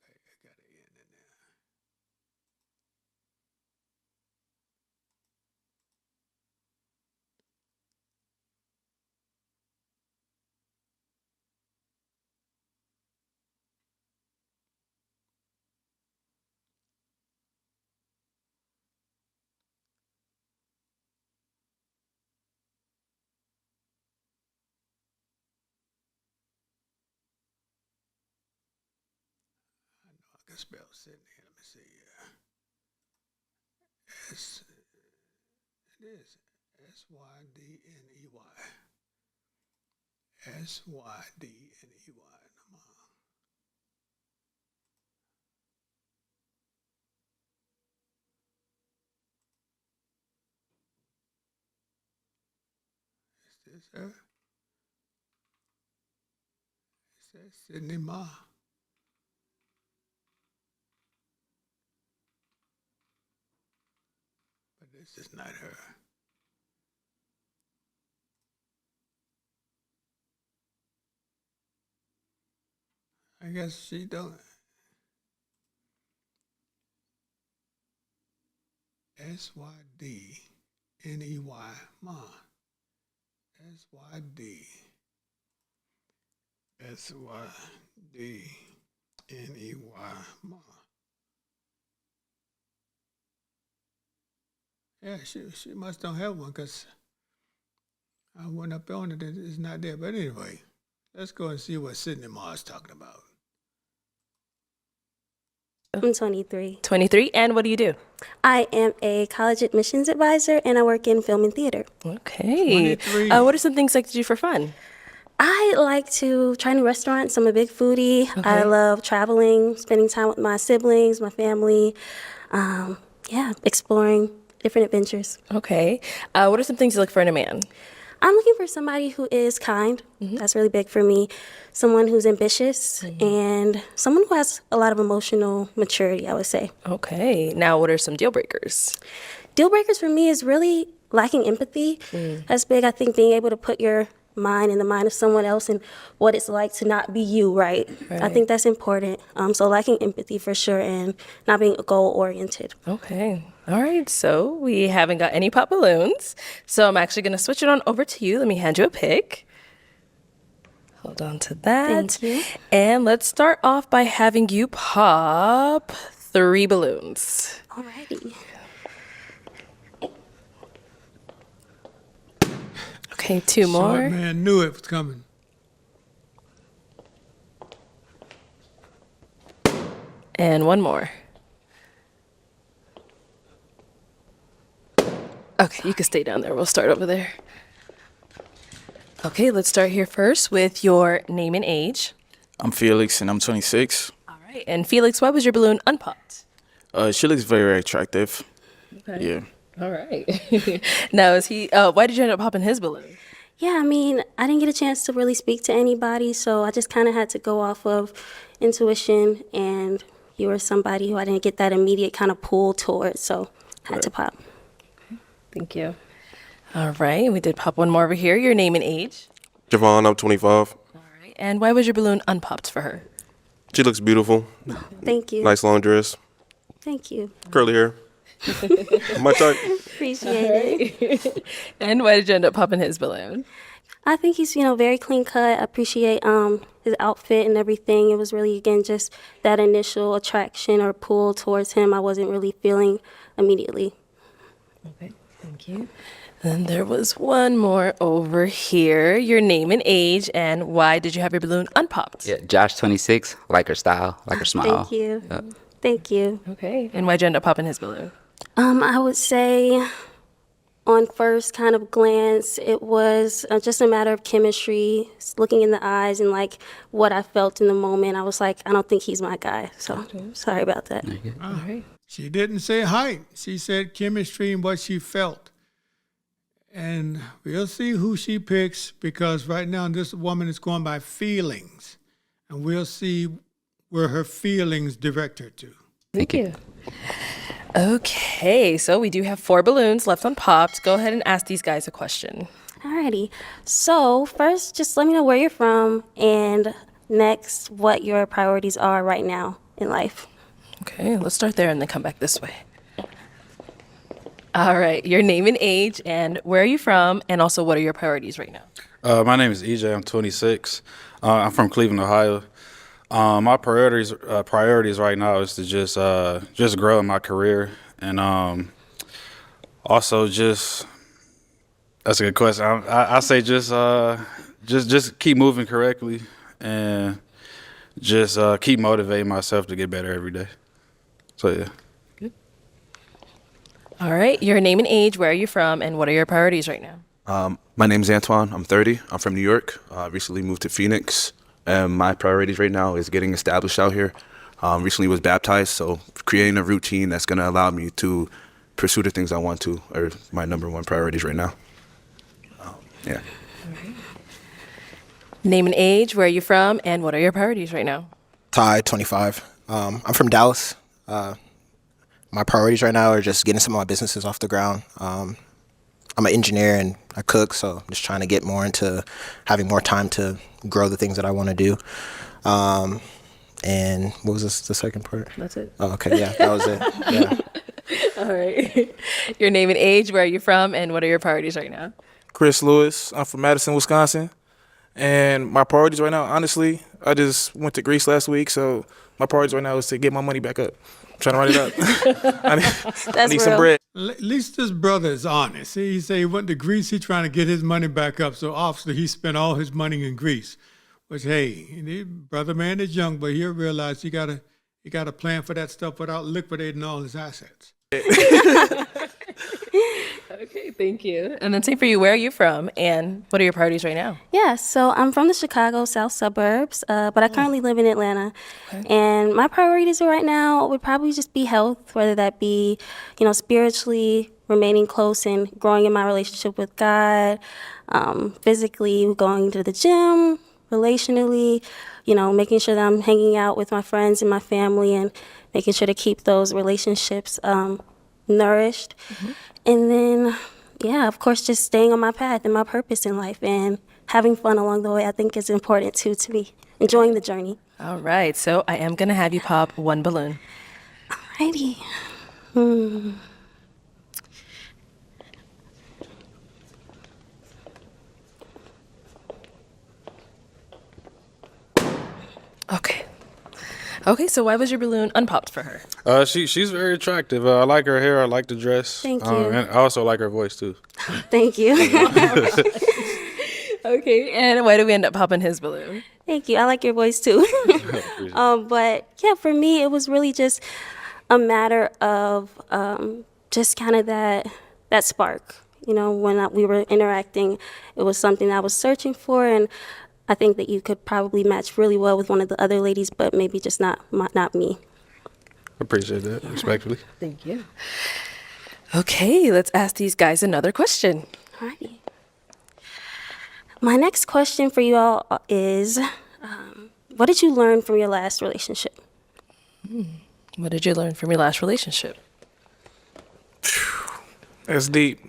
Okay, I got an N in there. I can spell Sydney. Let me see. S. It is Sydney. Sydney. Is this her? It says Sydney Ma. But this is not her. I guess she don't. Sydney. Ma. Sydney. Ma. Yeah, she must don't have one because I went up on it. It's not there. But anyway, let's go and see what Sydney Ma is talking about. I'm 23. 23. And what do you do? I am a college admissions advisor and I work in film and theater. Okay. 23. What are some things like to do for fun? I like to try new restaurants. I'm a big foodie. I love traveling, spending time with my siblings, my family. Exploring different adventures. Okay. What are some things you look for in a man? I'm looking for somebody who is kind. That's really big for me. Someone who's ambitious and someone who has a lot of emotional maturity, I would say. Okay. Now, what are some deal breakers? Deal breakers for me is really lacking empathy. That's big. I think being able to put your mind in the mind of someone else and what it's like to not be you, right? I think that's important. So lacking empathy for sure and not being goal-oriented. Okay. All right. So we haven't got any pop balloons. So I'm actually going to switch it on over to you. Let me hand you a pick. Hold on to that. Thank you. And let's start off by having you pop 3 balloons. Alrighty. Okay, 2 more. Smart man knew it was coming. And 1 more. Okay, you can stay down there. We'll start over there. Okay, let's start here first with your name and age. I'm Felix, and I'm 26. All right. And Felix, why was your balloon unpopped? She looks very attractive. Okay. Yeah. All right. Now, is he? Why did you end up popping his balloon? Yeah, I mean, I didn't get a chance to really speak to anybody, so I just kind of had to go off of intuition, and you were somebody who I didn't get that immediate kind of pull towards, so I had to pop. Thank you. All right. We did pop 1 more over here. Your name and age. Javon, I'm 25. All right. And why was your balloon unpopped for her? She looks beautiful. Thank you. Nice long dress. Thank you. Curly hair. My type. Appreciate it. And why did you end up popping his balloon? I think he's, very clean cut. I appreciate his outfit and everything. It was really, again, just that initial attraction or pull towards him I wasn't really feeling immediately. Okay. Thank you. Then there was 1 more over here. Your name and age, and why did you have your balloon unpopped? Yeah, Josh, 26. Like her style, like her smile. Thank you. Yep. Thank you. Okay. And why'd you end up popping his balloon? I would say on first kind of glance, it was just a matter of chemistry, looking in the eyes and like what I felt in the moment. I was like, I don't think he's my guy. So sorry about that. All right. She didn't say height. She said chemistry and what she felt. And we'll see who she picks because right now this woman is going by feelings. And we'll see where her feelings direct her to. Thank you. Okay, so we do have 4 balloons left unpopped. Go ahead and ask these guys a question. Alrighty. So first, just let me know where you're from, and next, what your priorities are right now in life. Okay, let's start there and then come back this way. All right, your name and age, and where are you from, and also what are your priorities right now? My name is EJ. I'm 26. I'm from Cleveland, Ohio. My priorities right now is to just grow in my career, and also just that's a good question. I say just keep moving correctly and just keep motivating myself to get better every day. So yeah. All right, your name and age, where are you from, and what are your priorities right now? My name's Antoine. I'm 30. I'm from New York. Recently moved to Phoenix. And my priorities right now is getting established out here. Recently was baptized, so creating a routine that's going to allow me to pursue the things I want to are my number one priorities right now. Yeah. Name and age, where are you from, and what are your priorities right now? Ty, 25. I'm from Dallas. My priorities right now are just getting some of my businesses off the ground. I'm an engineer and I cook, so I'm just trying to get more into having more time to grow the things that I want to do. And what was the second part? That's it. Oh, okay, yeah, that was it. Yeah. All right. Your name and age, where are you from, and what are your priorities right now? Chris Lewis. I'm from Madison, Wisconsin. And my priorities right now, honestly, I just went to Greece last week, so my priorities right now is to get my money back up. I'm trying to write it up. I need some bread. At least this brother is honest. He say he went to Greece. He's trying to get his money back up. So obviously he spent all his money in Greece. Which, hey, the brother man is young, but he'll realize he gotta plan for that stuff without liquidating all his assets. Okay, thank you. And then same for you, where are you from, and what are your priorities right now? Yeah, so I'm from the Chicago South suburbs, but I currently live in Atlanta. Okay. And my priorities right now would probably just be health, whether that be, spiritually remaining close and growing in my relationship with God, physically going to the gym, relationally, making sure that I'm hanging out with my friends and my family and making sure to keep those relationships nourished. Mm-hmm. And then, yeah, of course, just staying on my path and my purpose in life and having fun along the way, I think is important too, to me, enjoying the journey. All right, so I am going to have you pop one balloon. Alrighty. Okay, so why was your balloon unpopped for her? She's very attractive. I like her hair. I like the dress. Thank you. And I also like her voice too. Thank you. Okay, and why did we end up popping his balloon? Thank you. I like your voice too. But yeah, for me, it was really just a matter of just kind of that spark. When we were interacting, it was something I was searching for, and I think that you could probably match really well with one of the other ladies, but maybe just not me. Appreciate that, respectfully. Thank you. Okay, let's ask these guys another question. Alrighty. My next question for you all is, what did you learn from your last relationship? What did you learn from your last relationship? That's deep.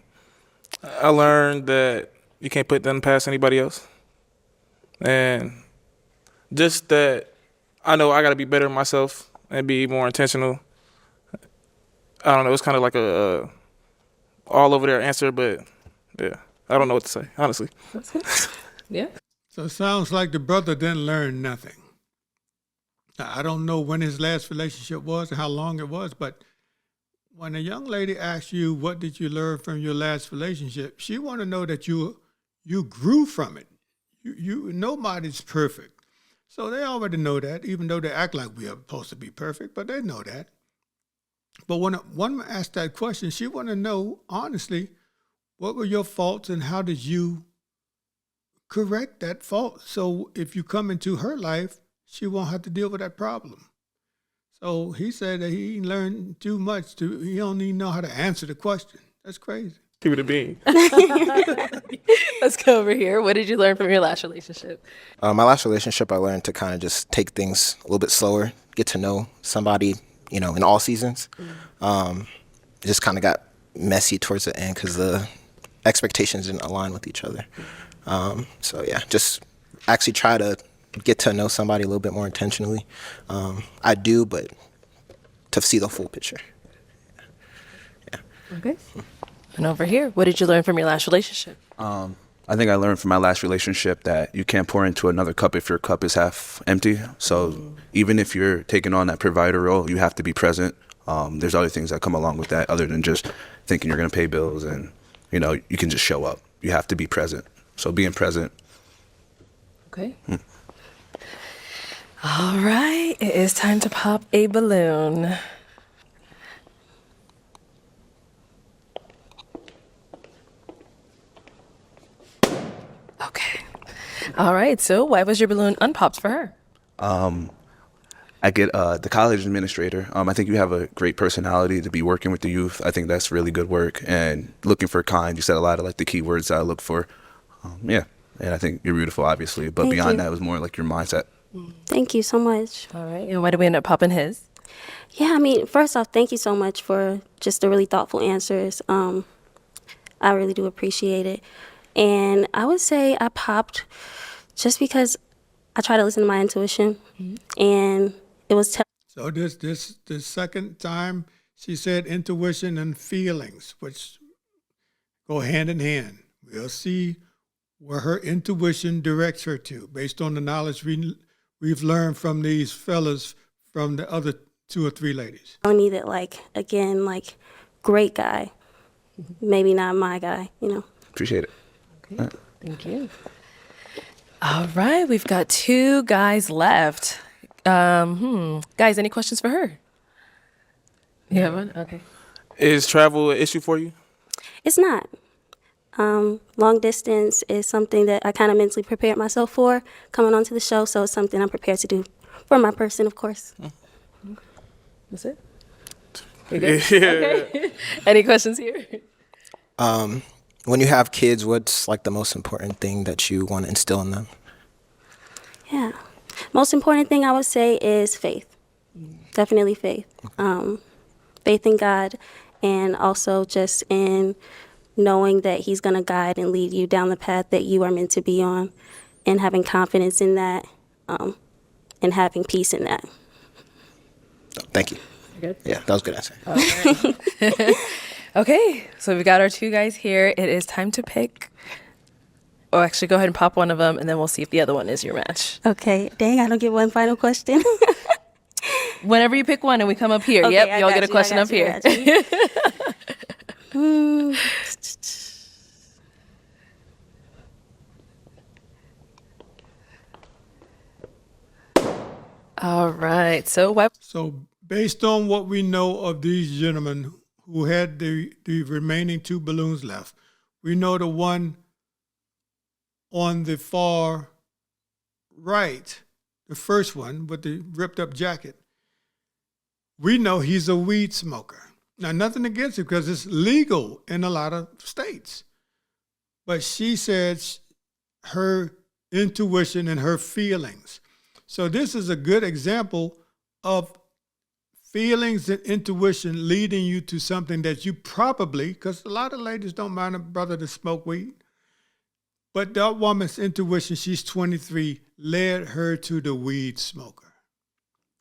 I learned that you can't put nothing past anybody else. And just that I know I got to be better myself and be more intentional. I don't know. It's kind of like a all over there answer, but yeah, I don't know what to say, honestly. Yeah. So it sounds like the brother didn't learn nothing. Now, I don't know when his last relationship was and how long it was, but when a young lady asks you, what did you learn from your last relationship, she want to know that you grew from it. Nobody's perfect. So they already know that, even though they act like we are supposed to be perfect, but they know that. But when one asked that question, she want to know, honestly, what were your faults and how did you correct that fault? So if you come into her life, she won't have to deal with that problem. So he said that he learned too much. He don't even know how to answer the question. That's crazy. Keep it a bean. Let's go over here. What did you learn from your last relationship? My last relationship, I learned to kind of just take things a little bit slower, get to know somebody, in all seasons. It just kind of got messy towards the end because the expectations didn't align with each other. So yeah, just actually try to get to know somebody a little bit more intentionally. I do, but to see the full picture. Okay. And over here, what did you learn from your last relationship? I think I learned from my last relationship that you can't pour into another cup if your cup is half empty. So even if you're taking on that provider role, you have to be present. There's other things that come along with that other than just thinking you're going to pay bills and, you can just show up. You have to be present. So being present. Okay. All right. It is time to pop a balloon. Okay. All right. So why was your balloon unpopped for her? I get the college administrator. I think you have a great personality to be working with the youth. I think that's really good work. And looking for kind, you said a lot of like the key words that I look for. Yeah. And I think you're beautiful, obviously. But Thank beyond you. that, it was more like your mindset. Thank you so much. All right. And why did we end up popping his? Yeah, I mean, first off, thank you so much for just the really thoughtful answers. I really do appreciate it. And I would say I popped just because I try to listen to my intuition, and it was So this second time she said intuition and feelings, which go hand in hand. We'll see where her intuition directs her to, based on the knowledge we've learned from these fellas, from the other 2 or 3 ladies. telling me that, like, again, like, great guy, maybe not my guy, Appreciate it. Okay. Thank you. All right. We've got 2 guys left. Guys, any questions for her? You have one? Okay. Is travel an issue for you? It's not. Long distance is something that I kind of mentally prepared myself for coming onto the show, so it's something I'm prepared to do for my person, of course. That's it? You good? Okay. Any questions here? When you have kids, what's like the most important thing that you want to instill in them? Yeah. Most important thing I would say is faith. Definitely faith. Faith in God, and also just in knowing that He's going to guide and lead you down the path that you are meant to be on, and having confidence in that, and having peace in that. Thank you. Good? Yeah, that was a good answer. All right. Okay, so we've got our 2 guys here. It is time to pick. Oh, actually, go ahead and pop one of them, and then we'll see if the other one is your match. Okay. Dang, I don't get one final question. Whenever you pick one and we come up here, Okay, yep, I you'll got get a you, I question got up you, here. I got you. All right. So based on what we know of these gentlemen who had the remaining 2 balloons left, we know the one on the far right, the first one with the ripped up jacket, we know he's a weed smoker. Now, nothing against it because it's legal in a lot of states. But she said her intuition and her feelings. So this is a good example of feelings and intuition leading you to something that you probably, because a lot of ladies don't mind a brother to smoke weed, but that woman's intuition, she's 23, led her to the weed smoker.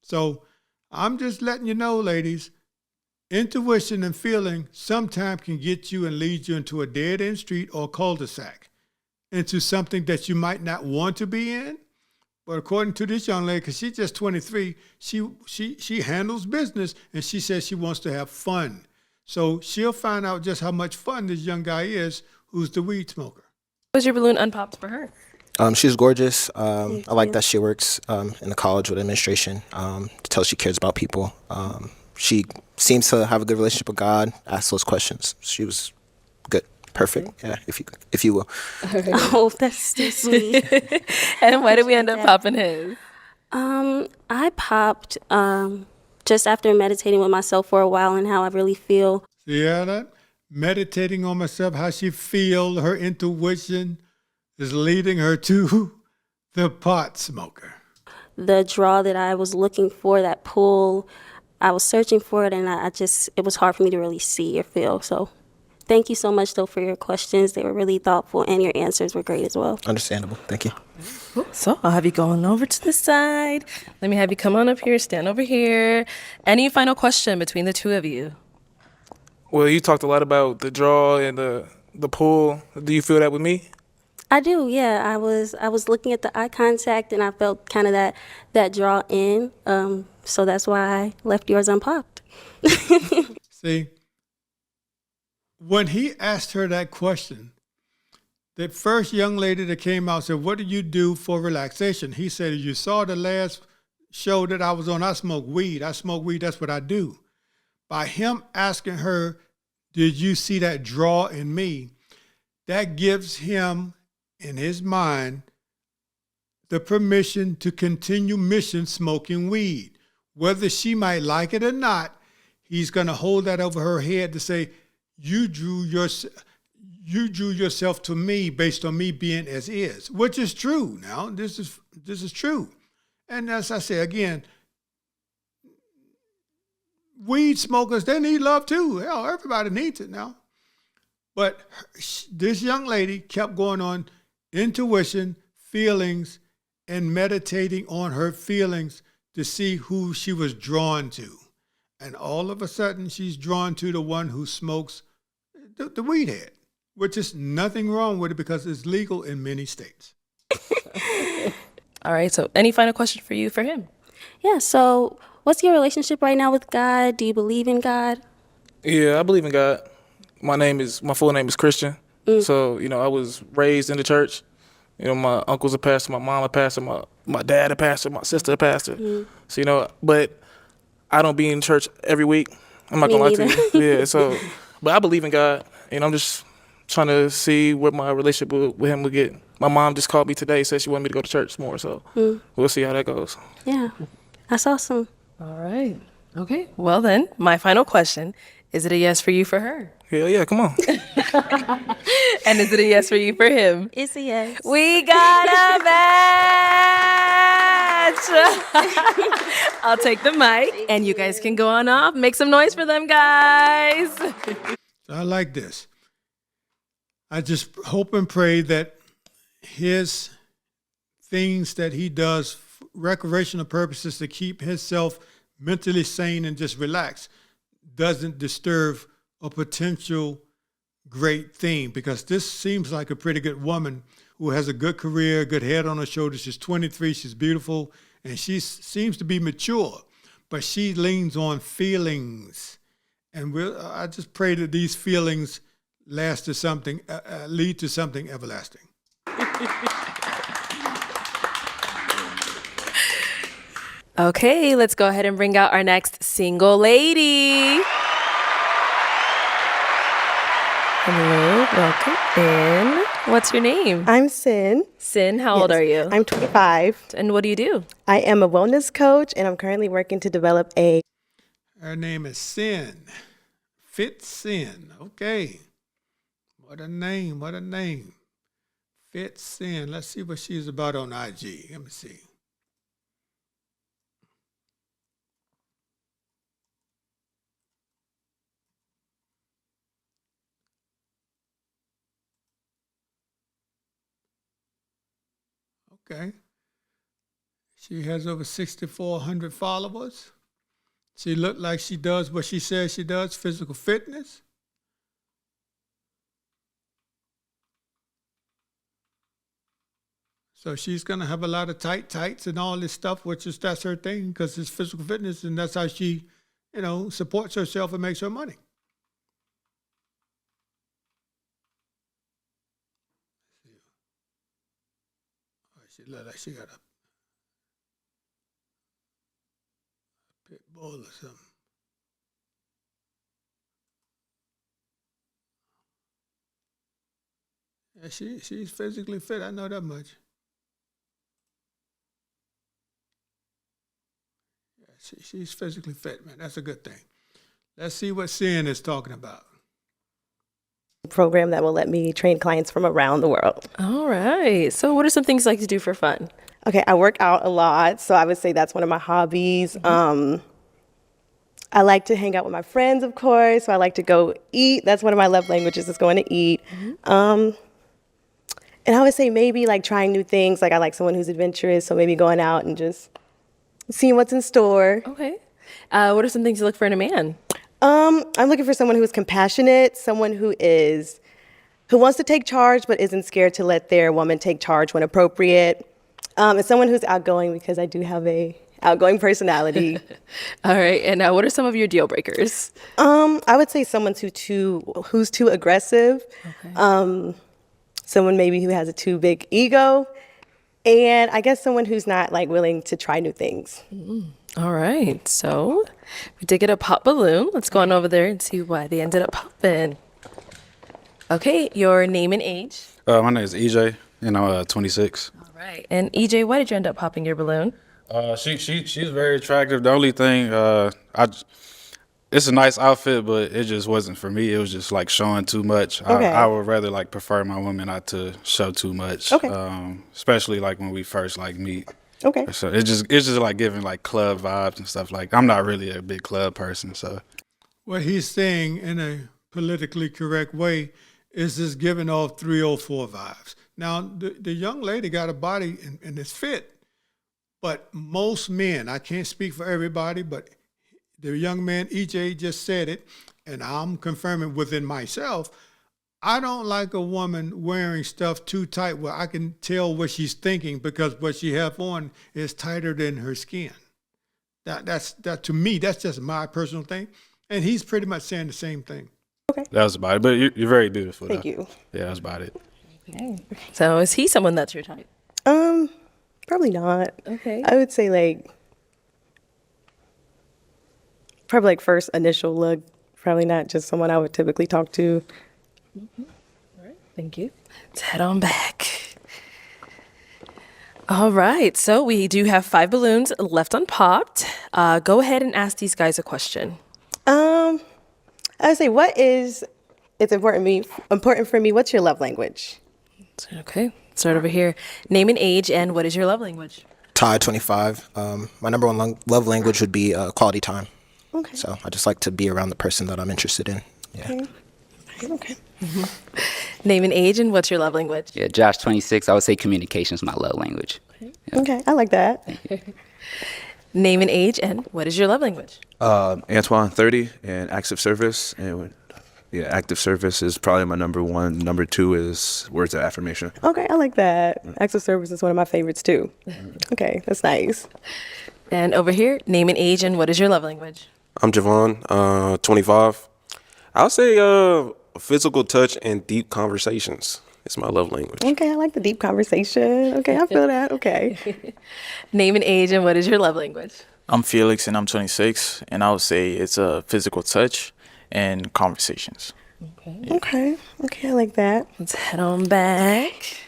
So I'm just letting you know, ladies, intuition and feeling sometimes can get you and lead you into a dead-end street or cul-de-sac, into something that you might not want to be in. But according to this young lady, because she's just 23, she handles business, and she says she wants to have fun. So she'll find out just how much fun this young guy is who's the weed smoker. Was your balloon unpopped for her? She's gorgeous. I like that she works in the college with administration. To tell she cares about people. She seems to have a good relationship with God. Ask those questions. She was good, perfect. Yeah, if you will. Oh, that's too sweet. And why did we end up popping his? I popped just after meditating with myself for a while and how I really feel. See that? Meditating on myself, how she feels, her intuition is leading her to the pot smoker. The draw that I was looking for, that pull, I was searching for it, and it was hard for me to really see or feel. So Thank you so much, though, for your questions. They were really thoughtful, and your answers were great as well. Understandable. Thank you. So I'll have you going over to the side. Let me have you come on up here, stand over here. Any final question between the two of you? Well, you talked a lot about the draw and the pull. Do you feel that with me? I do, yeah. I was looking at the eye contact, and I felt kind of that draw in. So that's why I left yours unpopped. See, when he asked her that question, the first young lady that came out said, "What do you do for relaxation?" He said, "You saw the last show that I was on. I smoke weed. That's what I do." By him asking her, "Did you see that draw in me?" that gives him, in his mind, the permission to continue mission smoking weed. Whether she might like it or not, he's going to hold that over her head to say, you drew yourself to me based on me being as is, which is true. Now, this is true. And as I say again, weed smokers, they need love too. Hell, everybody needs it now. But this young lady kept going on intuition, feelings, and meditating on her feelings to see who she was drawn to. And all of a sudden, she's drawn to the one who smokes the weed head, which is nothing wrong with it because it's legal in many states. All right, so any final question for you for him? Yeah, so what's your relationship right now with God? Do you believe in God? Yeah, I believe in God. My full name is Christian. So, I was raised in the church. My uncle's a pastor, my mom a pastor, my dad a pastor, my sister a pastor. So, but I don't be in church every week. I'm not going to lie to you. Yeah, but I believe in God, and I'm just trying to see what my relationship with him will get. My mom just called me today, said she wanted me to go to church more, so we'll see how that goes. Yeah, that's awesome. All right. Okay, well then, my final question, is it a yes for you for her? Hell yeah, come on. And is it a yes for you for him? It's a yes. We got a match! I'll take the mic, and you guys can go on off. Make some noise for them, guys. I like this. I just hope and pray that his things that he does for recreational purposes to keep himself mentally sane and just relax doesn't disturb a potential great thing, because this seems like a pretty good woman who has a good career, good head on her shoulders. She's 23, she's beautiful, and she seems to be mature, but she leans on feelings. And I just pray that these feelings lead to something everlasting. Okay, let's go ahead and bring out our next single lady. Hello, welcome in. What's your name? I'm Sin. Sin, how old are you? I'm 25. And what do you do? I am a wellness coach, and I'm currently working to develop a... Her name is Sin. Fit Sin. Okay. What a name. Fit Sin. Let's see what she's about on IG. Let me see. Okay. She has over 6,400 followers. She looked like she does what she says she does, physical fitness. So she's going to have a lot of tights and all this stuff, that's her thing, because it's physical fitness, and that's how she, supports herself and makes her money. She looked like she got a pit bull or something. Yeah, she's physically fit. I know that much. Yeah, she's physically fit, man. That's a good thing. Let's see what Sin is talking about. program that will let me train clients from around the world. All right. So what are some things you like to do for fun? Okay, I work out a lot, so I would say that's one of my hobbies. I like to hang out with my friends, of course. So I like to go eat. That's one of my love languages, is going to eat. And I would say maybe like trying new things. Like I like someone who's adventurous, so maybe going out and just seeing what's in store. Okay. What are some things you look for in a man? I'm looking for someone who is compassionate, someone who wants to take charge but isn't scared to let their woman take charge when appropriate. And someone who's outgoing, because I do have a outgoing personality. All right. And what are some of your deal breakers? I would say someone who's too aggressive. Okay. Someone maybe who has a too big ego. And I guess someone who's not like willing to try new things. All right. So we did get a pop balloon. Let's go on over there and see why they ended up popping. Okay. Your name and age. My name is EJ, and I'm 26. All right. And EJ, why did you end up popping your balloon? She's very attractive. The only thing, it's a nice outfit, but it just wasn't for me. It was just like showing too much. Okay. I would rather like prefer my woman not to show too much. Okay. Especially like when we first like meet. Okay. So it's just like giving like club vibes and stuff. Like I'm not really a big club person, so. What he's saying in a politically correct way is just giving off 304 vibes. Now, the young lady got a body and it's fit, but most men, I can't speak for everybody, but the young man, EJ, just said it, and I'm confirming within myself, I don't like a woman wearing stuff too tight where I can tell what she's thinking because what she have on is tighter than her skin. That to me, that's just my personal thing. And he's pretty much saying the same thing. Okay. That was about it. But you're very beautiful. Thank though. you. Yeah, that's about it. Okay. So is he someone that's your type? Probably not. Okay. I would say like probably like first initial look. Probably not just someone I would typically talk to. All right. Thank you. Let's head on back. All right. So we do have 5 balloons left unpopped. Go ahead and ask these guys a question. I would say it's important for me. What's your love language? Okay. Start over here. Name and age, and what is your love language? Ty, 25. My number one love language would be quality time. Okay. So I just like to be around the person that I'm interested in. Yeah. Okay. Name and age, and what's your love language? Yeah, Josh, 26. I would say communication is my love language. Okay. I like that. Name and age, and what is your love language? Antoine, 30, and active service. And active service is probably my number one. Number 2 is words of affirmation. Okay. I like that. Acts of service is one of my favorites too. Okay. That's nice. And over here, name and age, and what is your love language? I'm Javon, 25. I'll say physical touch and deep conversations. It's my love language. Okay. I like the deep conversation. Okay. I feel that. Okay. Name and age, and what is your love language? I'm Felix, and I'm 26, and I would say it's a physical touch and conversations. Okay. Okay. Okay. I like that. Let's head on back.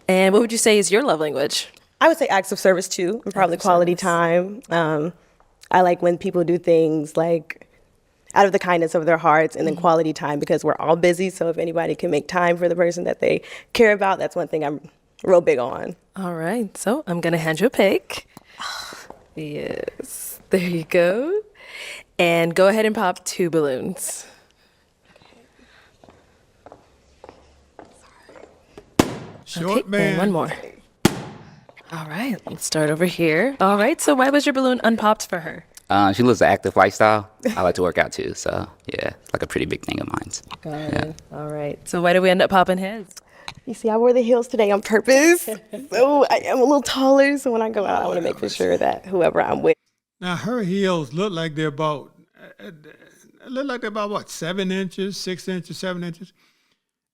And what would you say is your love language? I would say acts of service too, and probably quality time. I like when people do things like out of the kindness of their hearts, and then quality time, because we're all busy. So if anybody can make time for the person that they care about, that's one thing I'm real big on. All right. So I'm going to hand you a pick. Yes. There you go. And go ahead and pop 2 balloons. Short Okay, man. and one more. All right. Let's start over here. All right. So why was your balloon unpopped for her? She lives an active lifestyle. I like to work out too, so yeah, it's like a pretty big thing of mine. Got it. All right. So why did we end up popping his? You see, I wore the heels today on purpose. So I am a little taller. So when I go out, I want to make for sure that whoever I'm with. Now her heels look like they're about what, 7 inches, 6 inches, 7 inches,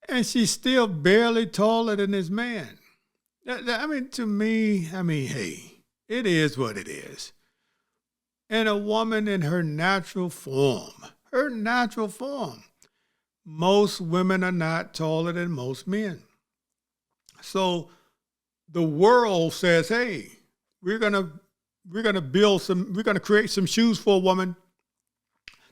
and she's still barely taller than this man. I mean, to me, hey, it is what it is. And a woman in her natural form, most women are not taller than most men. So the world says, hey, we're gonna create some shoes for a woman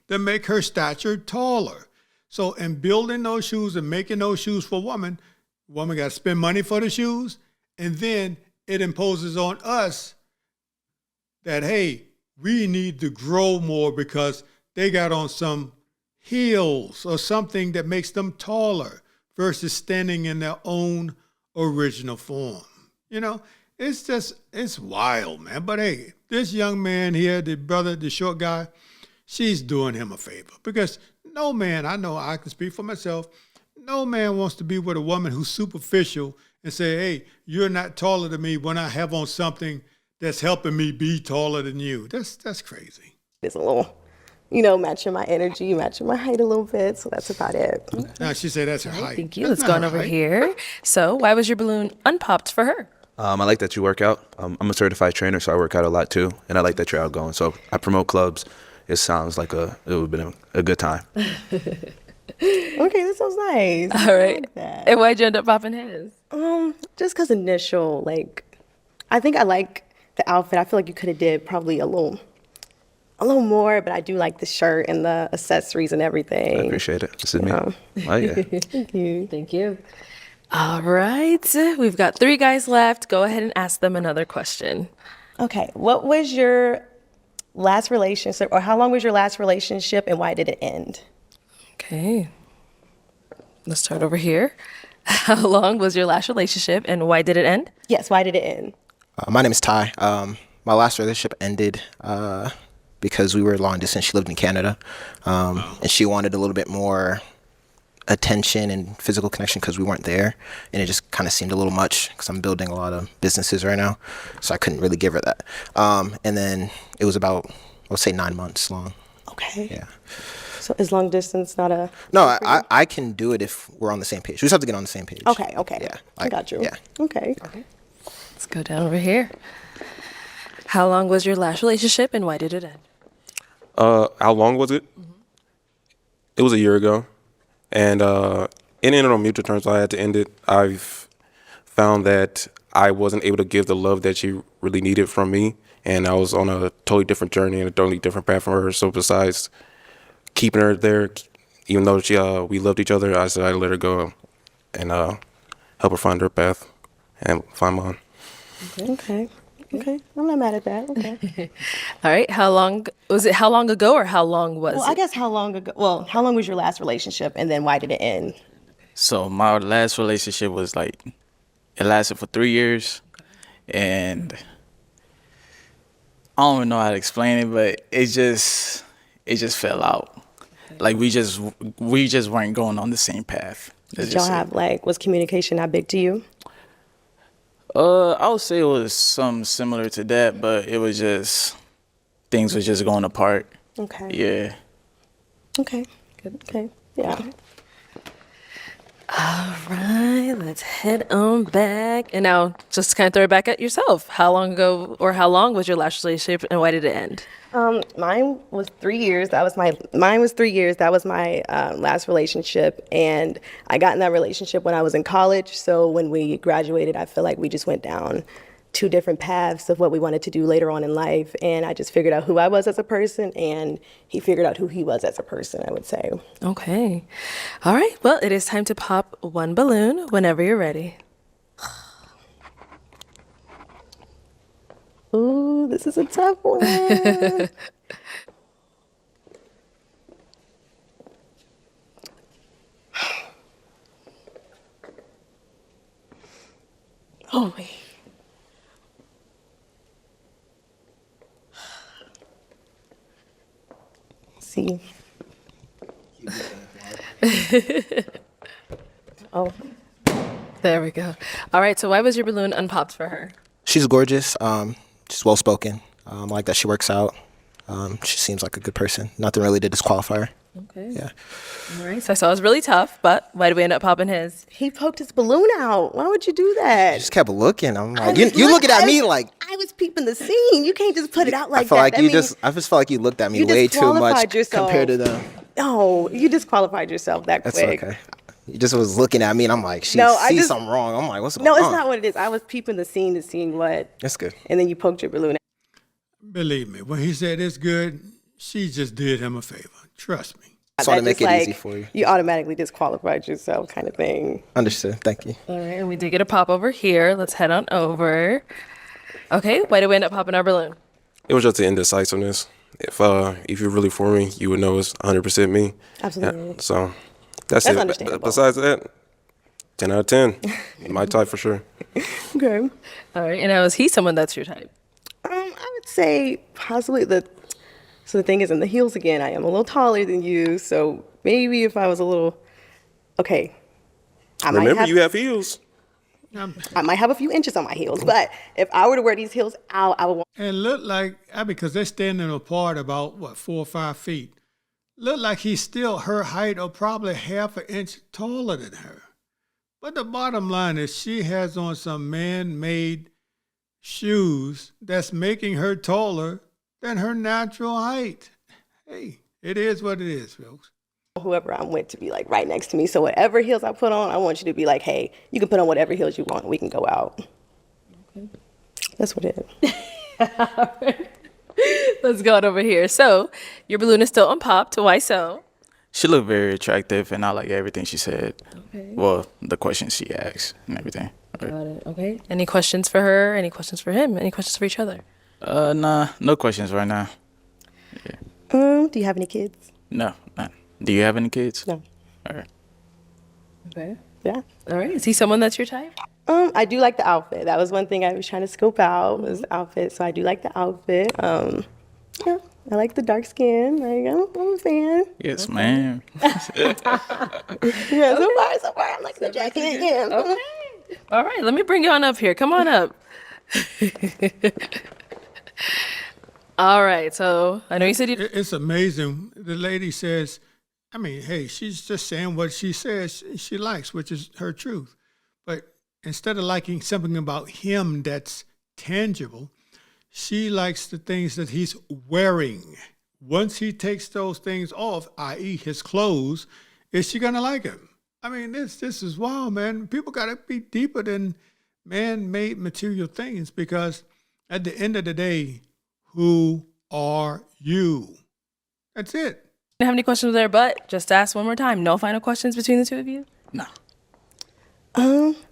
that make her stature taller. So in building those shoes and making those shoes for a woman got to spend money for the shoes, and then it imposes on us that, hey, we need to grow more because they got on some heels or something that makes them taller versus standing in their own original form. You know, it's wild, man. But hey, this young man here, the short guy, she's doing him a favor because no man, I know I can speak for myself, no man wants to be with a woman who's superficial and say, hey, you're not taller than me when I have on something that's helping me be taller than you. That's crazy. It's a little, you know, matching my energy, matching my height a little bit. So that's about it. Now she said that's her height. Thank you. That's Let's not go on her over height. here. So why was your balloon unpopped for her? I like that you work out. I'm a certified trainer, so I work out a lot too. And I like that you're outgoing. So I promote clubs. It sounds like it would have been a good time. Okay, that sounds nice. All right. I like that. And why'd you end up popping his? Just because initial, like, I think I like the outfit. I feel like you could have did probably a little more, but I do like the shirt and the accessories and everything. I appreciate it. This is me. Oh, yeah. Thank you. Thank you. All right. We've got 3 guys left. Go ahead and ask them another question. Okay, what was your last relationship, or how long was your last relationship, and why did it end? Okay. Let's start over here. How long was your last relationship and why did it end? Yes, why did it end? My name is Ty. My last relationship ended because we were long distance. She lived in Canada, and she wanted a little bit more attention and physical connection because we weren't there, and it just kind of seemed a little much because I'm building a lot of businesses right now, so I couldn't really give her that. And then it was about, let's say, 9 months long. Okay. Yeah. So is long distance not a... No, I can do it if we're on the same page. We just have to get on the same page. Okay. Yeah. I got you. Yeah. Okay. Let's go down over here. How long was your last relationship and why did it end? How long was it? It was a year ago. And it ended on mutual terms, so I had to end it. I've found that I wasn't able to give the love that she really needed from me. And I was on a totally different journey and a totally different path from her. So besides keeping her there, even though we loved each other, I said I'd let her go and help her find her path and find mine. Okay. I'm not mad at that. Okay. All right. How long was it? How long ago or how long was Well, it? I guess how long ago? Well, how long was your last relationship, and then why did it end? So my last relationship was like, it lasted for 3 years, and I don't even know how to explain it, but it just fell out. Like we just weren't going on the same path. Did y'all have was communication not big to you? I would say it was something similar to that, but it was just things were just going apart. Okay. Yeah. Okay. Good. Okay. Yeah. All right. Let's head on back. And now just kind of throw it back at yourself. How long ago or how long was your last relationship and why did it end? Mine was 3 years. Mine was 3 years. That was my last relationship, and I got in that relationship when I was in college. So when we graduated, I feel like we just went down 2 different paths of what we wanted to do later on in life, and I just figured out who I was as a person, and he figured out who he was as a person, I would say. Okay. All right. Well, it is time to pop one balloon whenever you're ready. Ooh, this is a tough one. Oh, wait. See. Oh. There we go. All right. So why was your balloon unpopped for her? She's gorgeous. She's well spoken. I like that she works out. She seems like a good person. Nothing really to disqualify her. Okay. Yeah. All right. So I saw it was really tough, but why did we end up popping his? He poked his balloon out. Why would you do that? She just kept looking. I'm like, you looking at me like. I was peeping the scene. You can't just put it out like I feel that. like I just felt like you looked at me you way too much disqualified yourself. compared to them. No, you disqualified yourself that That's quick. okay. You just was looking at me, and I'm like, she sees something wrong. I'm like, what's going on? No, it's not what it is. I was peeping the scene to seeing what. That's good. And then you poked your balloon. Believe me, when he said it's good, she just did him a favor. Trust me. I just want to make it easy for you. You automatically disqualified yourself, kind of thing. Understood. Thank you. All right. And we did get a pop over here. Let's head on over. Okay. Why did we end up popping our balloon? It was just the indecisiveness. If you're really for me, you would know it's 100% me. Absolutely. So that's it. understandable. Besides that, 10 out of 10. My type for sure. Okay. All right. And now, is he someone that's your type? I would say possibly so the thing is, in the heels again, I am a little taller than you, so maybe if I was a little, okay. Remember, you have heels. I might have a few inches on my heels, but if I were to wear these heels out, I would want. And look like, because they're standing apart about, 4 or 5 feet. Look like he's still her height or probably half an inch taller than her. But the bottom line is she has on some man-made shoes that's making her taller than her natural height. Hey, it is what it is, folks. Whoever I'm with to be like right next to me. So whatever heels I put on, I want you to be like, hey, you can put on whatever heels you want. We can go out. Okay. That's what it is. All right. Let's go on over here. So your balloon is still unpopped. Why so? She looked very attractive, and I like everything she said. Okay. Well, the questions she asked and everything. Got it. Okay. Any questions for her? Any questions for him? Any questions for each other? Nah, no questions right now. Do you have any kids? No, none. Do you have any kids? No. All right. Okay. Yeah. All right. Is he someone that's your type? I do like the outfit. That was one thing I was trying to scope out was the outfit. So I do like the outfit. Yeah, I like the dark skin. Like, I'm a fan. Yes, ma'am. Yeah, so far, I'm like the jacket. Yeah. Okay. All right. Let me bring you on up here. Come on up. All right. So I know you said It's amazing. The lady says, I mean, hey, she's just saying what she says she likes, which is her truth. But instead of liking something about him that's tangible, she likes the things that he's wearing. Once he takes those things off, i.e. his clothes, is she going to like him? I mean, this is wild, man. People got to be deeper than man-made material things because at the end of the day, who are you? That's it. Don't have any questions there, but just ask one more time. No final questions between the two of you? No.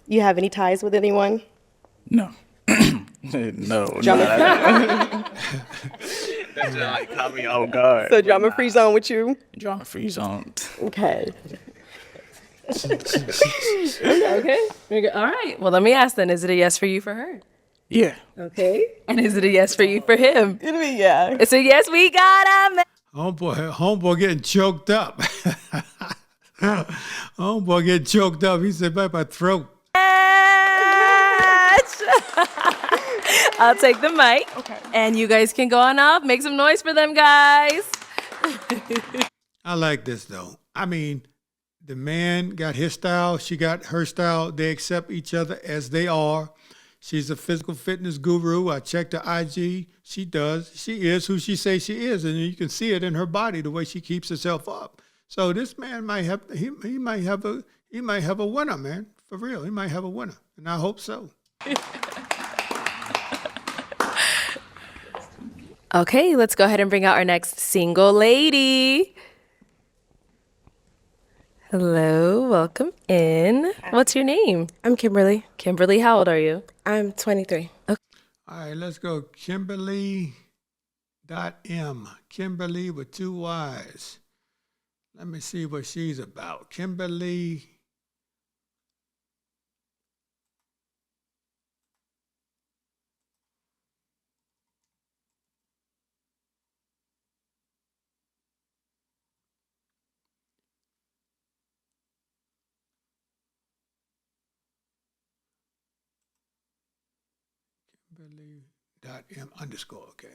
You have any ties with anyone? No. No. Drama That's just like caught me off guard. So drama free zone with you? Drama free zone. Okay. Okay. All right. Well, let me ask then. Is it a yes for you for her? Yeah. Okay. And is it a yes for you for him? It'll be yeah. It's a yes. We got him. Homeboy getting choked up. Homeboy getting choked up. He said, by my throat. I'll take the mic. Okay. And you guys can go on up. Make some noise for them, guys. I like this, though. I mean, the man got his style. She got her style. They accept each other as they are. She's a physical fitness guru. I checked her IG. She does. She is who she says she is, and you can see it in her body, the way she keeps herself up. So this man might have he might have a winner, man. For real, he might have a winner, and I hope so. Okay, let's go ahead and bring out our next single lady. Hello, welcome in. What's your name? I'm Kimberly. Kimberly, how old are you? I'm 23. Okay. All right, let's go. Kimberly.M. Kimberly with 2 Y's. Let me see what she's about. Kimberly. Kimberly.M underscore, okay.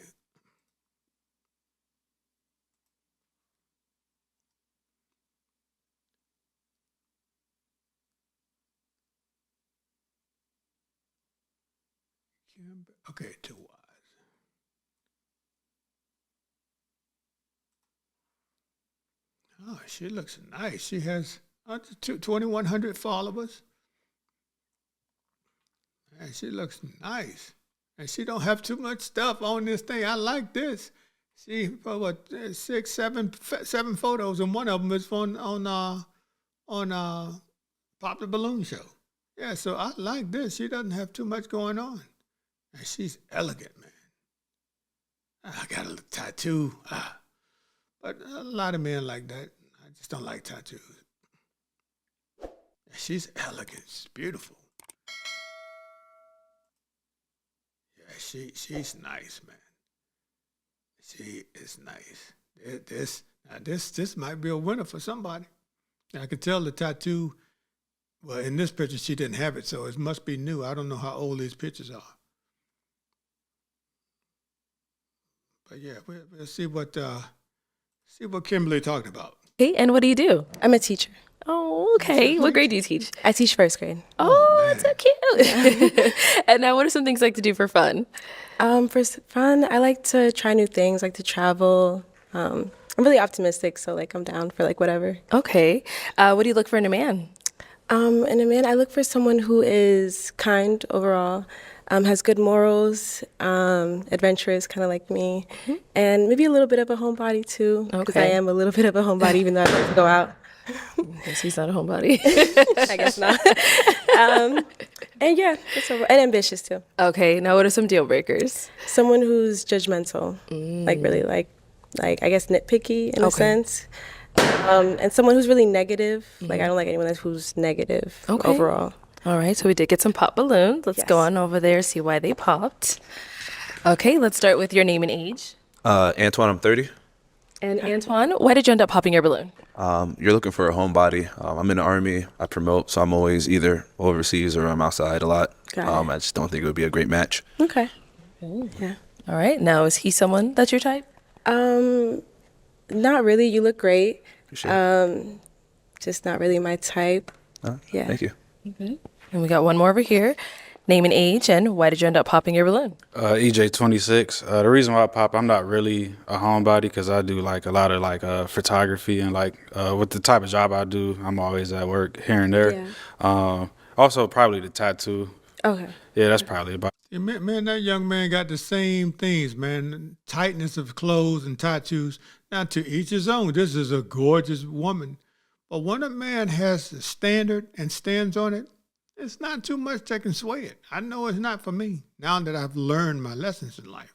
Okay, 2 Y's. Oh, she looks nice. She has 2,100 followers. And she looks nice. And she don't have too much stuff on this thing. I like this. She put what 6, 7 photos, and one of them is on Pop the Balloon Show. Yeah, so I like this. She doesn't have too much going on, and she's elegant, man. I got a little tattoo. But a lot of men like that. I just don't like tattoos. She's elegant. She's beautiful. Yeah, she's nice, man. She is nice. This might be a winner for somebody. I could tell the tattoo. Well, in this picture, she didn't have it, so it must be new. I don't know how old these pictures are. But yeah, we'll see what Kimberly talked about. Okay, and what do you do? I'm a teacher. Oh, okay. What grade do you teach? I teach first grade. Oh, that's so cute. And now, what are some things you like to do for fun? For fun, I like to try new things, like to travel. I'm really optimistic, so like I'm down for like whatever. Okay. What do you look for in a man? In a man, I look for someone who is kind overall, has good morals, adventurous, kind of like me, and maybe a little bit of a homebody too, because I am a little bit of a homebody, even though I like to go out. Guess he's not a homebody. I guess not. And yeah, and ambitious too. Okay, now what are some deal breakers? Someone who's judgmental, like really like I guess nitpicky in a sense. And someone who's really negative. Like I don't like anyone who's negative overall. All right, so we did get some pop balloons. Let's go on over there, see why they popped. Okay, let's start with your name and age. Antoine, I'm 30. And Antoine, why did you end up popping your balloon? You're looking for a homebody. I'm in the Army. I promote, so I'm always either overseas or I'm outside a lot. I just don't think it would be a great match. Okay. Yeah. All right. Now, is he someone that's your type? Not really. You look great. Appreciate Just not really my type. Yeah. Thank you. Okay. And we got one more over here. Name and age, and why did you end up popping your balloon? EJ 26. The reason why I pop, I'm not really a homebody because I do like a lot of like photography and like with the type of job I do, I'm always at work here and there. Yeah. Also, probably the tattoo. Okay. Yeah, that's probably about. Yeah, man, that young man got the same things, man. Tightness of clothes and tattoos. Now, to each his own. This is a gorgeous woman. But when a man has a standard and stands on it, it's not too much that can sway it. I know it's not for me now that I've learned my lessons in life.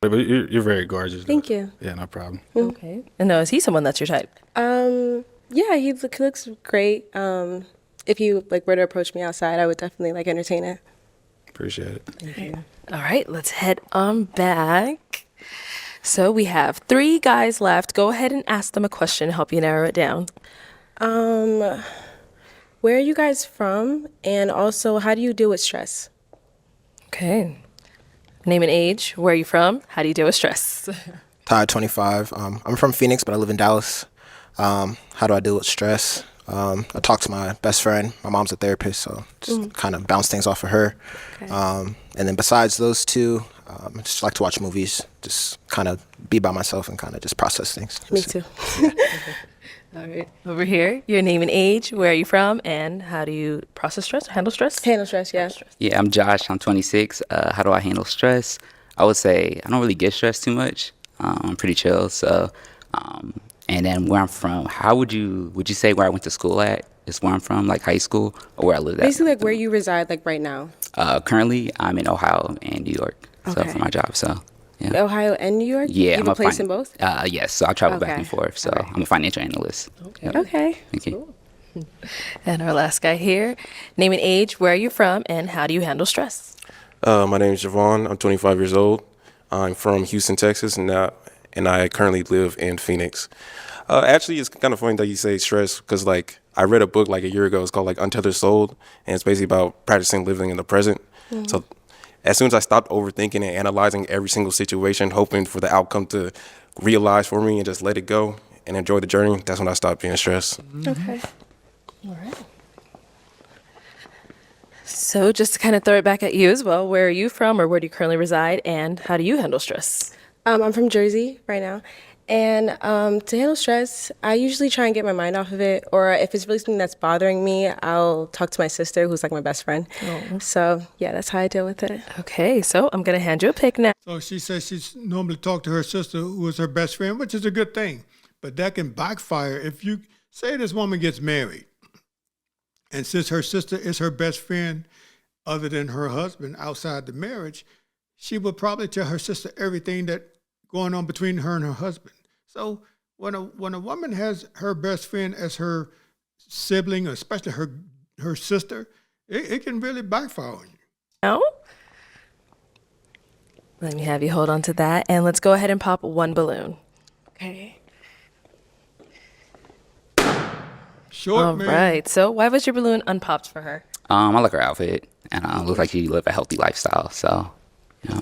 But you're very gorgeous. Thank you. Yeah, no problem. Okay. And now, is he someone that's your type? Yeah, he looks great. If you like were to approach me outside, I would definitely like entertain it. Appreciate it. Thank you. All right, let's head on back. So we have 3 guys left. Go ahead and ask them a question to help you narrow it down. Where are you guys from? And also, how do you deal with stress? Okay. Name and age. Where are you from? How do you deal with stress? Todd, 25. I'm from Phoenix, but I live in Dallas. How do I deal with stress? I talk to my best friend. My mom's a therapist, so just kind of bounce things off of her. Okay. And then besides those two, I just like to watch movies, just kind of be by myself and kind of just process things. Me too. All right. Over here, your name and age, where are you from, and how do you process stress, handle stress? Handle stress, yeah. Yeah, I'm Josh. I'm 26. How do I handle stress? I would say I don't really get stressed too much. I'm pretty chill. So, and then where I'm from, how would you say where I went to school at is where I'm from, like high school, or where I live at? Basically, like where you reside, like right now. Currently, I'm in Ohio and New York. So Okay. for my job, so yeah. Ohio and New York? Yeah, You have I'm a place in both? Yes, so I travel back Okay. and forth. So I'm a financial analyst. Yep. Okay. Thank you. And our last guy here, name and age, where are you from, and how do you handle stress? My name is Javon. I'm 25 years old. I'm from Houston, Texas, and I currently live in Phoenix. Actually, it's kind of funny that you say stress because, like, I read a book like a year ago. It's called like Untethered Soul, and it's basically about practicing living in the present. So as soon as I stopped overthinking and analyzing every single situation, hoping for the outcome to realize for me and just let it go and enjoy the journey, that's when I stopped being stressed. Okay. All right. So just to kind of throw it back at you as well, where are you from, or where do you currently reside, and how do you handle stress? I'm from Jersey right now. And to handle stress, I usually try and get my mind off of it. Or if it's really something that's bothering me, I'll talk to my sister, who's like my best friend. So, yeah, that's how I deal with it. Okay, so I'm going to hand you a pick now. So she says she's normally talk to her sister, who is her best friend, which is a good thing. But that can backfire if you say this woman gets married. And since her sister is her best friend, other than her husband outside the marriage, she would probably tell her sister everything that going on between her and her husband. So when a woman has her best friend as her sibling, or especially her sister, it can really backfire on you. No? Let me have you hold on to that, and let's go ahead and pop one balloon. Okay. Short All man. right. So why was your balloon unpopped for her? I like her outfit, and looks like she live a healthy lifestyle. So, yeah.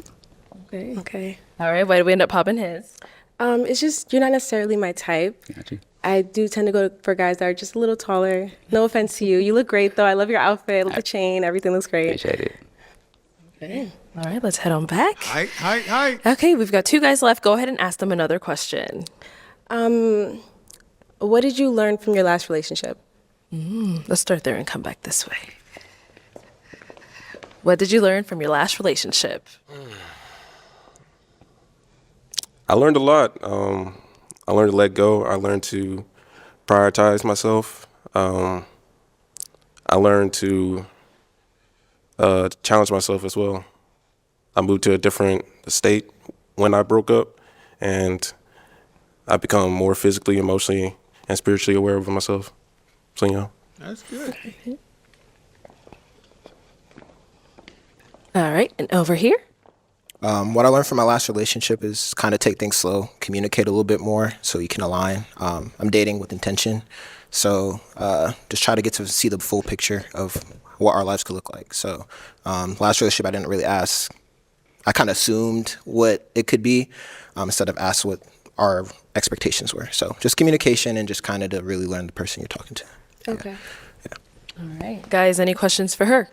Okay. Okay. All right. Why did we end up popping his? It's just you're not necessarily my type. Got you. I do tend to go for guys that are just a little taller. No offense to you. You look great though. I love your outfit, love the chain, everything looks great. Appreciate it. Okay. All right. Let's head on back. Hi. Okay. We've got 2 guys left. Go ahead and ask them another question. What did you learn from your last relationship? Let's start there and come back this way. What did you learn from your last relationship? I learned a lot. I learned to let go. I learned to prioritize myself. I learned to challenge myself as well. I moved to a different state when I broke up, and I become more physically, emotionally, and spiritually aware of myself. So, you know. That's good. All right. And over here? What I learned from my last relationship is kind of take things slow, communicate a little bit more so you can align. I'm dating with intention. So just try to get to see the full picture of what our lives could look like. So last relationship, I didn't really ask. I kind of assumed what it could be instead of ask what our expectations were. So just communication and just kind of to really learn the person you're talking to. Okay. All right. Guys, any questions for her?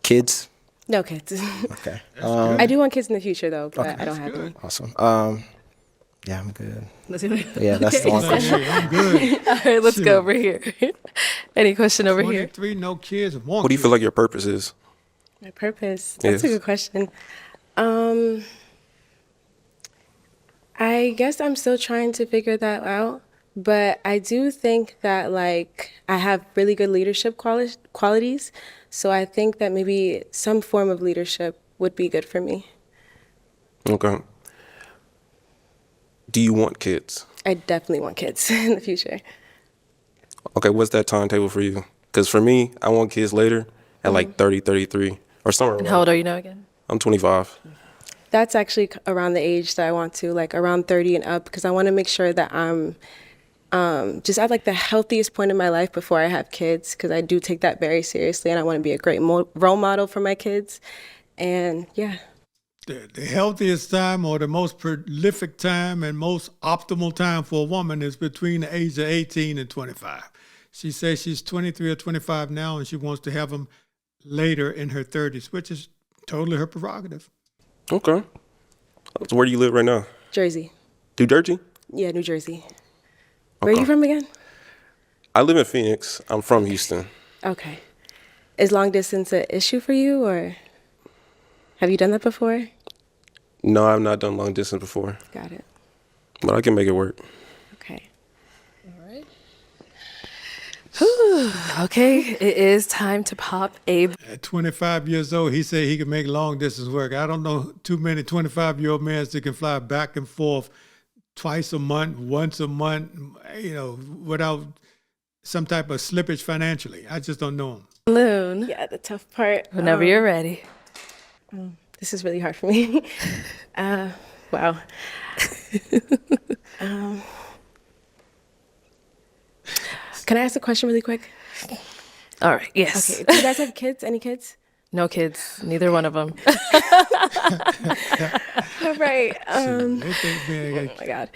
Kids? No kids. Okay. I do want kids in the future though, but Okay. I don't have good. them. Awesome. Yeah, I'm good. Let's see. Yeah, that's the one question. I'm good. All right, let's go over here. Any question over here? 23, no kids. What do you feel like your purpose is? My purpose. That's a Yes. good question. I guess I'm still trying to figure that out, but I do think that like I have really good leadership qualities, so I think that maybe some form of leadership would be good for me. Okay. Do you want kids? I definitely want kids in the future. Okay, what's that timetable for you? Because for me, I want kids later at like 30, 33, or somewhere And around. how old are you now again? I'm 25. That's actually around the age that I want to, like around 30 and up, because I want to make sure that I'm just at like the healthiest point in my life before I have kids, because I do take that very seriously and I want to be a great role model for my kids. And yeah. The healthiest time or the most prolific time and most optimal time for a woman is between the age of 18 and 25. She says she's 23 or 25 now and she wants to have them later in her 30s, which is totally her prerogative. Okay. So where do you live right now? Jersey. New Jersey? Yeah, New Jersey. Where are you from again? I live in Phoenix. I'm from Houston. Okay. Is long distance an issue for you, or have you done that before? No, I've not done long distance before, Got it. but I can make it work. Okay. Okay, it is time to pop Abe. At 25 years old, he said he could make long distance work. I don't know too many 25-year-old men that can fly back and forth twice a month, once a month, without some type of slippage financially. I just don't know him. Balloon. Yeah, the tough part. Whenever you're ready. This is really hard for me. Wow. Can I ask a question really quick? All right, yes. Okay. Do you guys have kids? Any kids? No kids, neither one of them. All right. They think, man, Oh my God.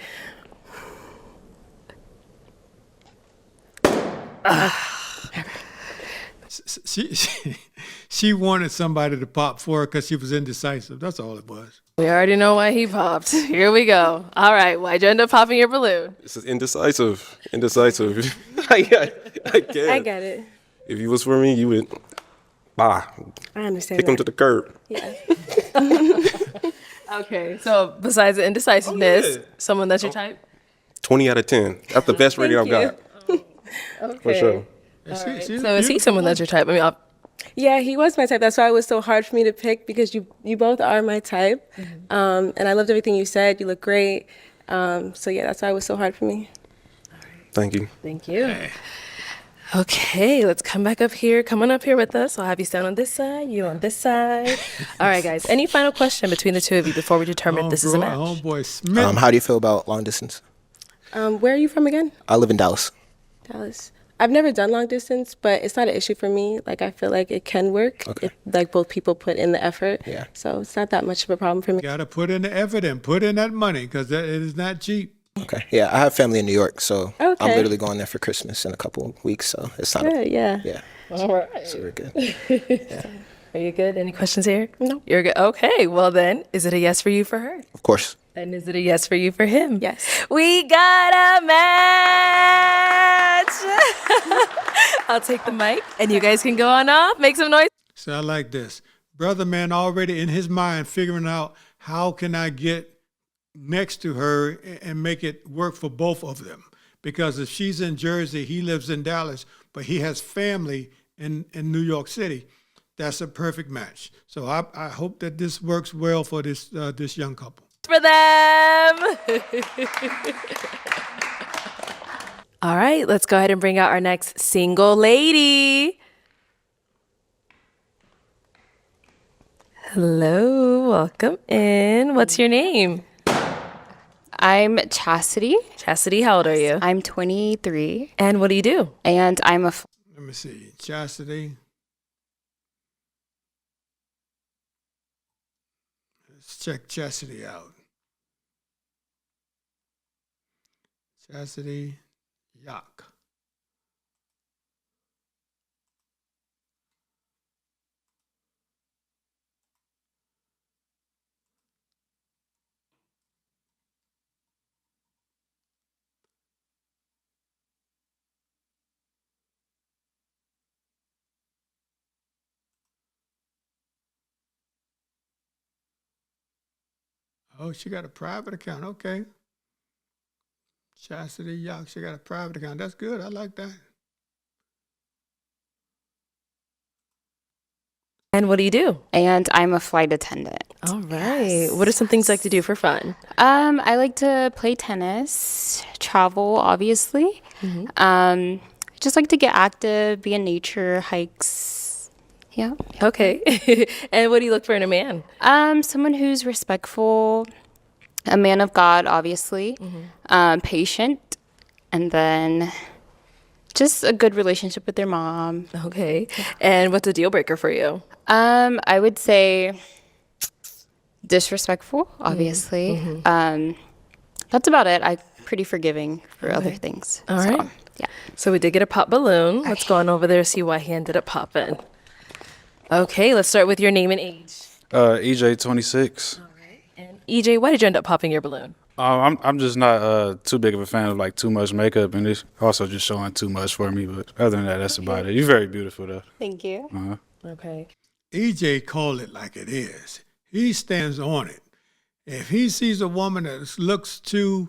she wanted somebody to pop for her because she was indecisive. That's all it was. We already know why he popped. Here we go. All right, why'd you end up popping your balloon? This is indecisive. Indecisive. I get I get it. If you was for me, you would, I understand. kick him to the curb. Yeah. Okay, so besides the indecisiveness, someone that's your type? 20 out of 10. That's the best rating I've got. Okay. For sure. All right. So is he someone that's your type? I mean, Yeah, he was my type. That's why it was so hard for me to pick because you both are my type. And I loved everything you said. You look great. So yeah, that's why it was so hard for me. Thank you. Thank you. Okay, let's come back up here. Come on up here with us. I'll have you stand on this side, you on this side. All right, guys. Any final question between the two of you before we determine if this is a match? Homeboy Smith. How do you feel about long distance? Where are you from again? I live in Dallas. Dallas. I've never done long distance, but it's not an issue for me. Like, I feel like it can work if, like, both people put in the effort. Yeah. So it's not that much of a problem for me. You got to put in the effort and put in that money because it is not cheap. Okay. Yeah, I have family in New York, so I'm Okay. literally going there for Christmas in a couple of weeks. So it's not. Good, yeah. Yeah. All right. So we're good. Are you good? Any questions here? No. You're good. Okay. Well, then, is it a yes for you for her? Of course. And is it a yes for you for him? Yes. We got a match. I'll take the mic, and you guys can go on off. Make some noise. So I like this. Brother man already in his mind figuring out how can I get next to her and make it work for both of them. Because if she's in Jersey, he lives in Dallas, but he has family in New York City. That's a perfect match. So I hope that this works well for this young couple. For them. All right, let's go ahead and bring out our next single lady. Hello, welcome in. What's your name? I'm Chastity. Chastity, how old are you? I'm 23. And what do you do? And I'm a... Let me see. Chastity. Let's check Chastity out. Chastity Yak. Oh, she got a private account. Okay. Chastity Yak, she got a private account. That's good. I like that. And what do you do? And I'm a flight attendant. All right. What are some things you like to do for fun? I like to play tennis, travel, obviously. Just like to get active, be in nature, hikes. Yeah. Okay. And what do you look for in a man? Someone who's respectful, a man of God, obviously, patient, and then just a good relationship with their mom. Okay. And what's a deal breaker for you? I would say disrespectful, obviously. That's about it. I'm pretty forgiving for other things. All right. Yeah. So we did get a pop balloon. Let's go on over there, see why he ended up popping. Okay, let's start with your name and age. EJ 26. And EJ, why did you end up popping your balloon? I'm just not too big of a fan of like too much makeup, and it's also just showing too much for me. But other than that, that's about it. You're very beautiful though. Thank you. Okay. EJ called it like it is. He stands on it. If he sees a woman that looks too,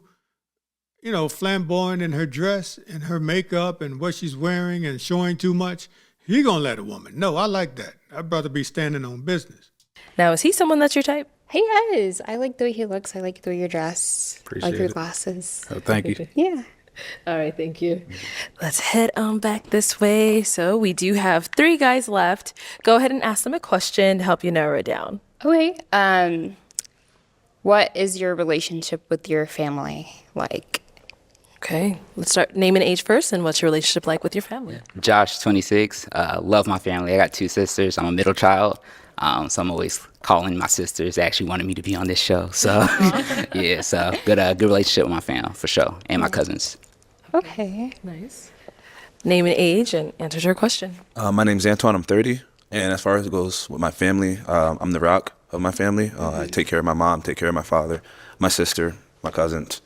flamboyant in her dress and her makeup and what she's wearing and showing too much, he gonna let a woman know. I like that. I'd rather be standing on business. Now, is he someone that's your type? He is. I like the way he looks. I like the way you dress. Appreciate like your it. glasses. Oh, thank you. Yeah. All right, thank you. Let's head on back this way. So we do have 3 guys left. Go ahead and ask them a question to help you narrow it down. Okay. What is your relationship with your family like? Okay, let's start name and age first. And what's your relationship like with your family? Josh, 26. Love my family. I got 2 sisters. I'm a middle child. So I'm always calling my sisters. They actually wanted me to be on this show. So, yeah, so good relationship with my fam, for sure, and my cousins. Okay. Nice. Name and age and answer your question. My name's Antoine. I'm 30. And as far as it goes with my family, I'm the rock of my family. I take care of my mom, take care of my father, my sister, my cousins.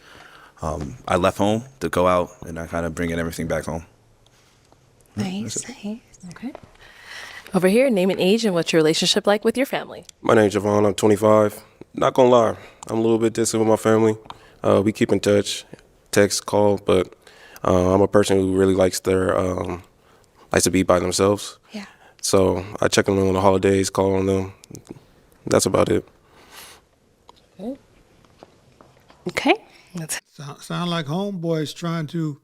I left home to go out, and I kind of bringing everything back home. Nice. Okay. Over here, name and age and what's your relationship like with your family? My name's Javon. I'm 25. Not gonna lie, I'm a little bit distant with my family. We keep in touch, text, call, but I'm a person who really likes to be by themselves. Yeah. So I check on them on the holidays, call on them. That's about it. Okay. Sound like homeboy's trying to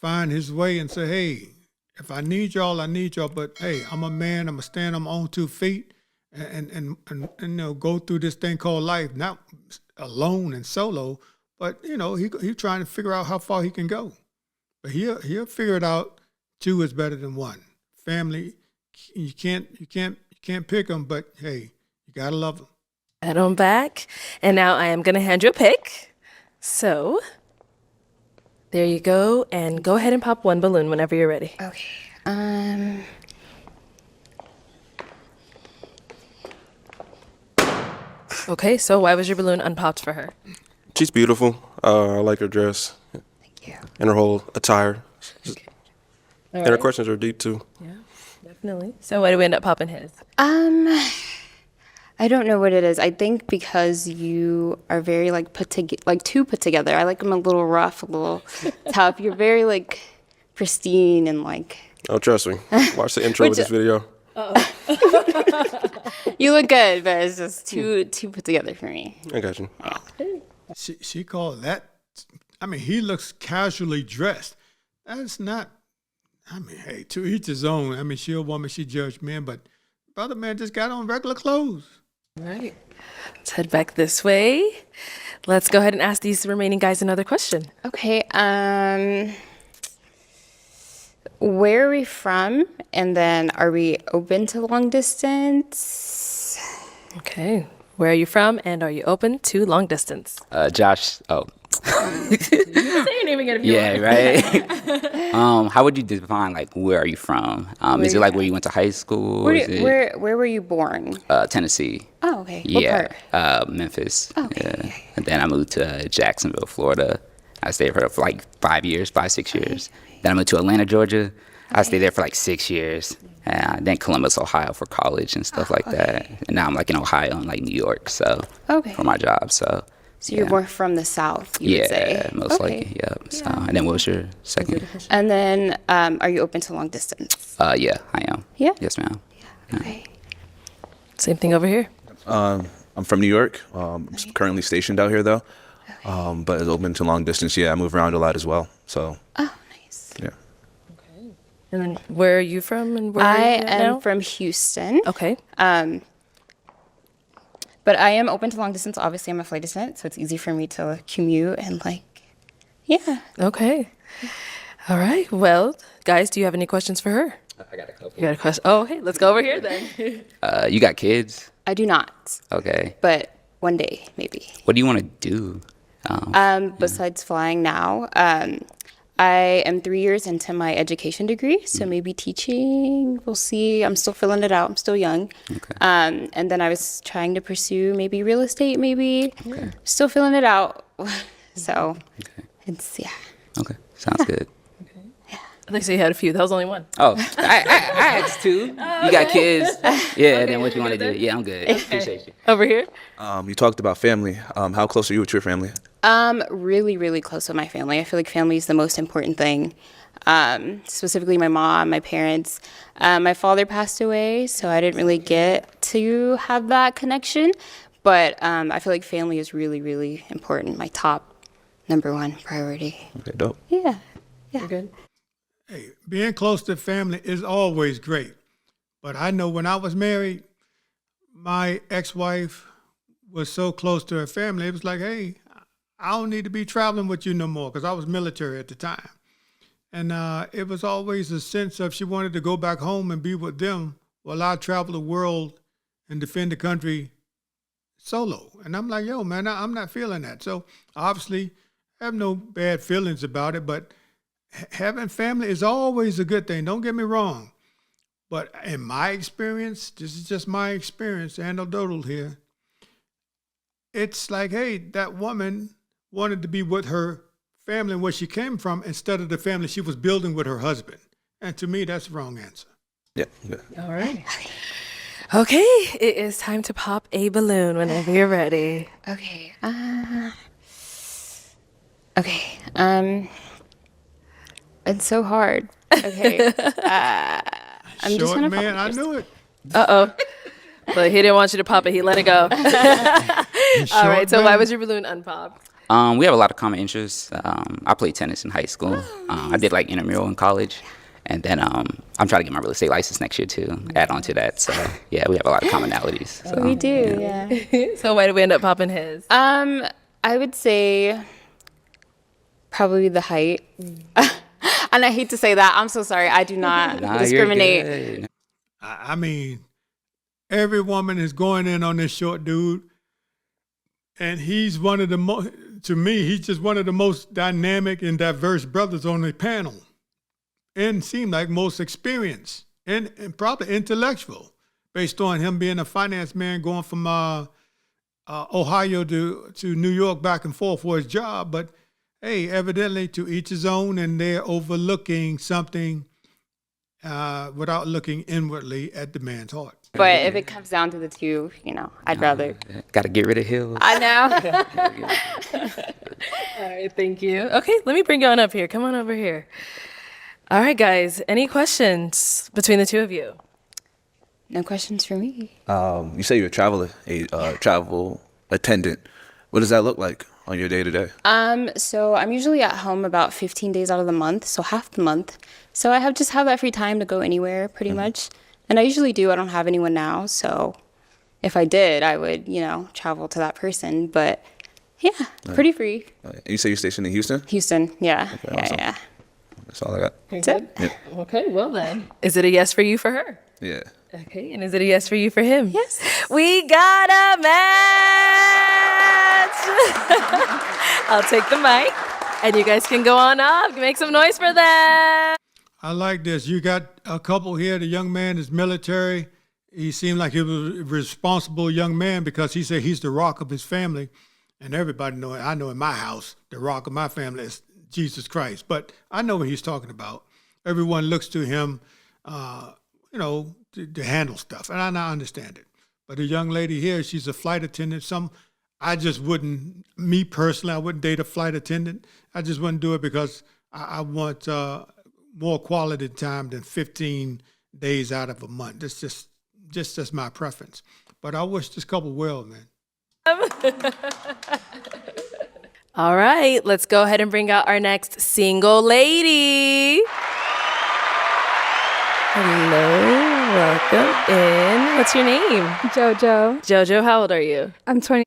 find his way and say, hey, if I need y'all, I need y'all. But hey, I'm a man. I'm gonna stand on my own 2 feet and you know, go through this thing called life, not alone and solo. But you know, he trying to figure out how far he can go. But he'll figure it out. 2 is better than 1. Family, you can't pick them. But hey, you gotta love them. Head on back. And now I am going to hand you a pick. So there you go. And go ahead and pop 1 balloon whenever you're ready. Okay. Okay, so why was your balloon unpopped for her? She's beautiful. I like her dress. Thank you. And her whole attire. All And her right. questions are deep too. Yeah, definitely. So why do we end up popping his? I don't know what it is. I think because you are very like too put together. I like them a little rough, a little tough. You're very like pristine and like. Oh, trust me. Watch the intro of this video. You look good, but it's just too put together for me. I got you. She called that. I mean, he looks casually dressed. That's not. I mean, hey, to each his own. I mean, she a woman, she judged men, but brother man just got on regular clothes. All right. Let's head back this way. Let's go ahead and ask these remaining guys another question. Okay. Where are we from? And then are we open to long distance? Okay. Where are you from? And are you open to long distance? Josh. Oh. Say your name again if you Yeah, want. right. How would you define like where are you from? Is it like where you went to high school? Where were you born? Tennessee. Oh, okay. Yeah. What part? Memphis. Okay. Yeah. And then I moved to Jacksonville, Florida. I stayed for like 6 years. Then I moved to Atlanta, Georgia. I stayed there for like 6 years. Then Columbus, Ohio for college and stuff like that. And now I'm like in Ohio and like New York, so for my job. So you're more from the South, you would say? Most likely, yeah. So, and then what was your second? And then are you open to long distance? Yeah, I am. Yeah? Yes, ma'am. Okay. Same thing over here. I'm from New York. I'm currently stationed out here though. But it's open to long distance. Yeah, I move around a lot as well. So. Oh, nice. Yeah. And then where are you from? And where I are you at am now? from Houston. Okay. But I am open to long distance. Obviously, I'm a flight attendant, so it's easy for me to commute and yeah. Okay. All right. Well, guys, do you have any questions for her? I got a couple. You got a question? Oh, hey, let's go over here then. You got kids? I do not. Okay. But one day, maybe. What do you want to do? Besides flying now, I am 3 years into my education degree, so maybe teaching. We'll see. I'm still filling it out. I'm still young. Okay. And then I was trying to pursue maybe real estate, maybe. Okay. Still filling it out. So it's, yeah. Okay. Sounds good. I think so you had a few. That was only one. Oh, I asked 2. You got kids? Yeah, then what you want to do? Yeah, I'm good. Appreciate you. Over here? You talked about family. How close are you with your family? Really, really close with my family. I feel like family is the most important thing. Specifically my mom, my parents. My father passed away, so I didn't really get to have that connection. But I feel like family is really, really important. My top #1 priority. Okay, dope. Yeah. You're good. Hey, being close to family is always great. But I know when I was married, my ex-wife was so close to her family. It was like, hey, I don't need to be traveling with you no more, because I was military at the time. And it was always a sense of she wanted to go back home and be with them while I travel the world and defend the country solo. And I'm like, yo, man, I'm not feeling that. So obviously I have no bad feelings about it, but having family is always a good thing. Don't get me wrong. But in my experience, this is just my experience, anecdotal here, it's like, hey, that woman wanted to be with her family and where she came from instead of the family she was building with her husband. And to me, that's the wrong answer. Yeah. All right. Okay, it is time to pop a balloon whenever you're ready. Okay. Okay. It's so hard. Okay. I'm just Short gonna man, I pop it knew it. Uh-oh. But he didn't want you to pop it. He let it go. All right. So why man. was your balloon unpopped? We have a lot of common interests. I played tennis in high school. I did like intramural in college. And then I'm trying to get my real estate license next year too, add on to that. So yeah, we have a lot of commonalities. So, We do, yeah. So why did we end up popping his? I would say probably the height. And I hate to say that. I'm so sorry. I do not Nah, you're discriminate. good. I mean, every woman is going in on this short dude, and he's one of the most. To me, he's just one of the most dynamic and diverse brothers on the panel, and seemed like most experienced and probably intellectual, based on him being a finance man going from Ohio to New York back and forth for his job. But hey, evidently to each his own, and they're overlooking something without looking inwardly at the man's heart. But if it comes down to the two, I'd rather. Got to get rid of hills. I know. All right. Thank you. Okay. Let me bring you on up here. Come on over here. All right, guys. Any questions between the two of you? No questions for me. You say you're a travel attendant. What does that look like on your day to day? So I'm usually at home about 15 days out of the month, so half the month. So I just have that free time to go anywhere pretty much. And I usually do. I don't have anyone now, so if I did, I would, travel to that person. But yeah, pretty free. You say you're stationed in Houston? Houston, yeah. Okay, yeah, awesome. yeah. That's all I got. That's it. Yeah. Okay. Well then, is it a yes for you for her? Yeah. Okay. And is it a yes for you for him? Yes. We got a match. I'll take the mic, and you guys can go on up. Make some noise for them. I like this. You got a couple here. The young man is military. He seemed like he was a responsible young man because he said he's the rock of his family. And everybody know it. I know in my house, the rock of my family is Jesus Christ. But I know what he's talking about. Everyone looks to him, to handle stuff. And I understand it. But a young lady here, she's a flight attendant. I just wouldn't, me personally, I wouldn't date a flight attendant. I just wouldn't do it because I want more quality time than 15 days out of a month. That's just my preference. But I wish this couple well, man. All right, let's go ahead and bring out our next single lady. Hello, welcome in. What's your name? Jojo. Jojo, how old are you? I'm 20.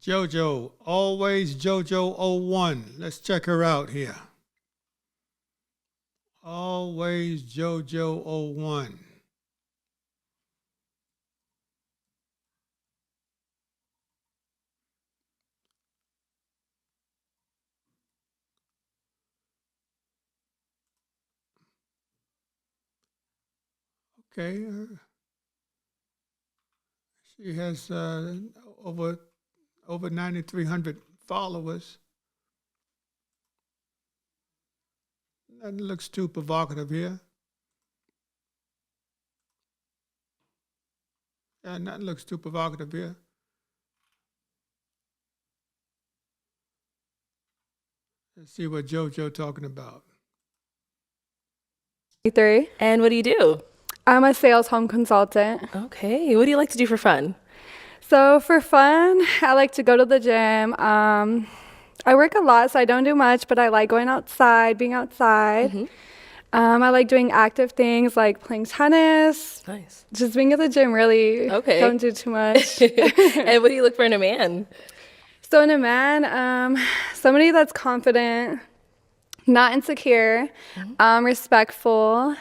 Jojo, always Jojo01. Let's check her out here. Always Jojo01. Okay. She has over 9,300 followers. That looks too provocative here. Yeah, that looks too provocative here. Let's see what JoJo talking about. 23. And what do you do? I'm a sales home consultant. Okay. What do you like to do for fun? So for fun, I like to go to the gym. I work a lot, so I don't do much, but I like going outside, being outside. Mm-hmm. I like doing active things like playing tennis. Nice. Just being at the gym, really. Okay. Don't do too much. And what do you look for in a man? So in a man, somebody that's confident, not insecure, respectful,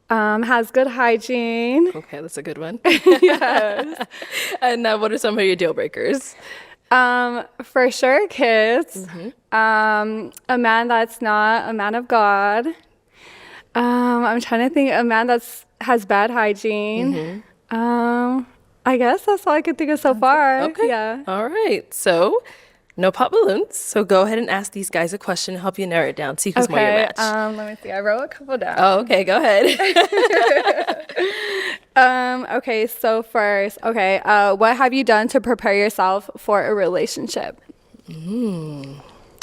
has good hygiene. Okay, that's a good one. Yes. And what are some of your deal breakers? For sure, kids. A man that's not a man of God. I'm trying to think. A man has bad hygiene. I guess that's all I can think of so far. Okay. Yeah. All right. So, no pop balloons. So go ahead and ask these guys a question to help you narrow it down. See who's more your match. Let me see. I wrote a couple down. Oh, okay. Go ahead. Okay. So first, what have you done to prepare yourself for a relationship?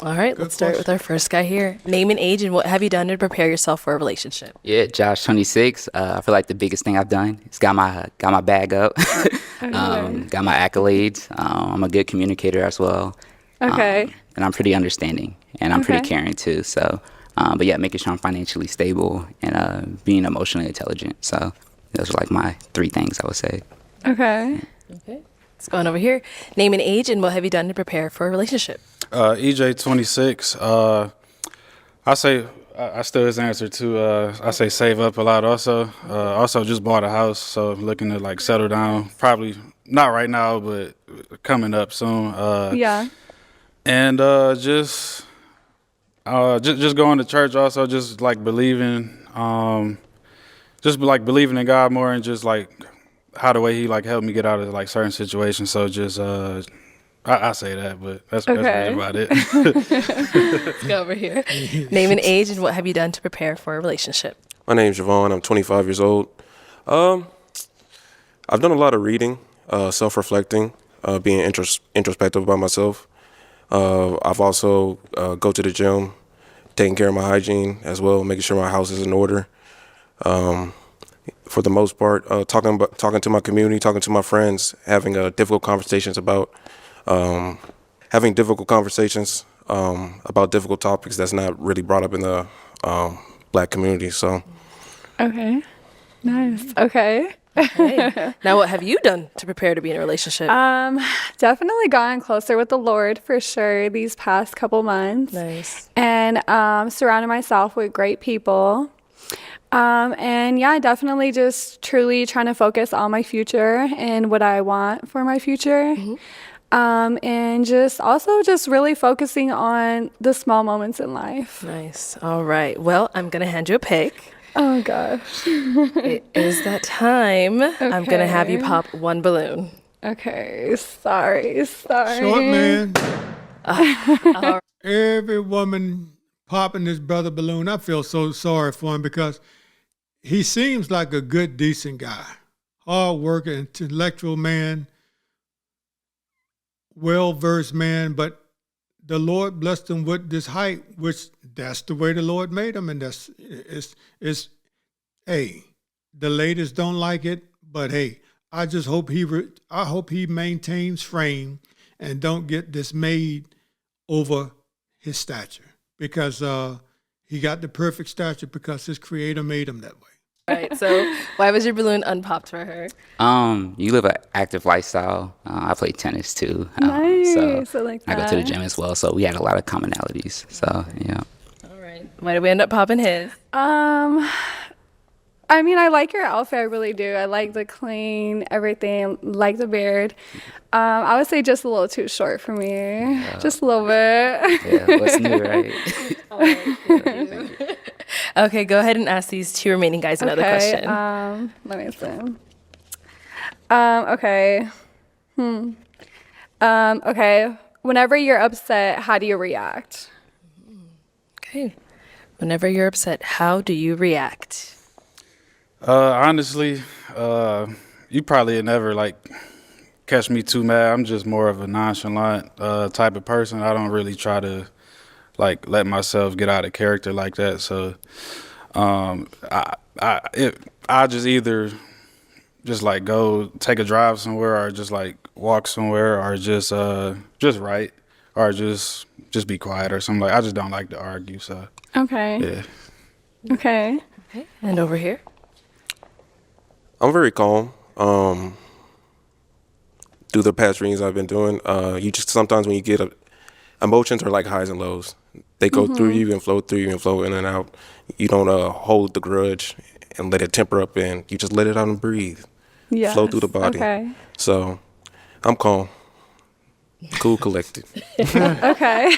All right, let's start with our first guy here. Name and age, and what have you done to prepare yourself for a relationship? Yeah, Josh, 26. I feel like the biggest thing I've done is got my bag up, got my accolades. I'm a good communicator as well. Okay. And I'm pretty understanding, and I'm pretty Okay. caring too. So, but yeah, making sure I'm financially stable and being emotionally intelligent. So those are like my 3 things I would say. Okay. Okay. Let's go on over here. Name and age, and what have you done to prepare for a relationship? EJ 26. I say I still his answer too. I say save up a lot. Also just bought a house, so looking to like settle down. Probably not right now, but coming up soon. Yeah. And just going to church. Also, just like believing, believing in God more, and just like how the way He like helped me get out of like certain situations. So just I say that, but that's really about it. Let's go over here. Name and age, and what have you done to prepare for a relationship? My name's Javon. I'm 25 years old. I've done a lot of reading, self-reflecting, being introspective about myself. I've also go to the gym, taking care of my hygiene as well, making sure my house is in order. For the most part, talking to my community, talking to my friends, having difficult conversations about difficult topics that's not really brought up in the Black community. So. Okay. Nice. Okay. Okay. Now, what have you done to prepare to be in a relationship? Definitely gotten closer with the Lord for sure these past couple months. Nice. And surrounded myself with great people. And yeah, definitely just truly trying to focus on my future and what I want for my future. And just really focusing on the small moments in life. Nice. All right. Well, I'm going to hand you a pick. Oh, gosh. It is that time. I'm going to have you pop one balloon. Okay. Sorry. Short man. Every woman popping this brother balloon, I feel so sorry for him because he seems like a good, decent guy. Hard working, intellectual man, well-versed man, but the Lord blessed him with this height, which that's the way the Lord made him, and hey, the ladies don't like it, but hey, I just hope he maintains frame and don't get dismayed over his stature, because he got the perfect stature because his Creator made him that way. All right. So, why was your balloon unpopped for her? You live an active lifestyle. I play tennis too. Nice. So I like I go to the that. gym as well. So we had a lot of commonalities. So yeah. All right. Why did we end up popping his? I mean, I like your outfit. I really do. I like the clean, everything, like the beard. I would say just a little too short for me. Just a little bit. Yeah, what's new, right? All right. Okay, go ahead and ask these 2 remaining guys another question. Let me see. Okay. Okay. Whenever you're upset, how do you react? Okay. Whenever you're upset, how do you react? Honestly, you probably never like catch me too mad. I'm just more of a nonchalant type of person. I don't really try to like let myself get out of character like that. So I just either just like go take a drive somewhere, or just like walk somewhere, or just write, or just be quiet or something. Like, I just don't like to argue. So Okay. yeah. Okay. Okay. And over here. I'm very calm. Through the past readings I've been doing, you just sometimes when you get emotions are like highs and lows. They go through you and flow through you and flow in and out. You don't hold the grudge and let it temper up, and you just let it out and breathe. Yes. Flow through the body. Okay. So I'm calm, cool, collected. Okay.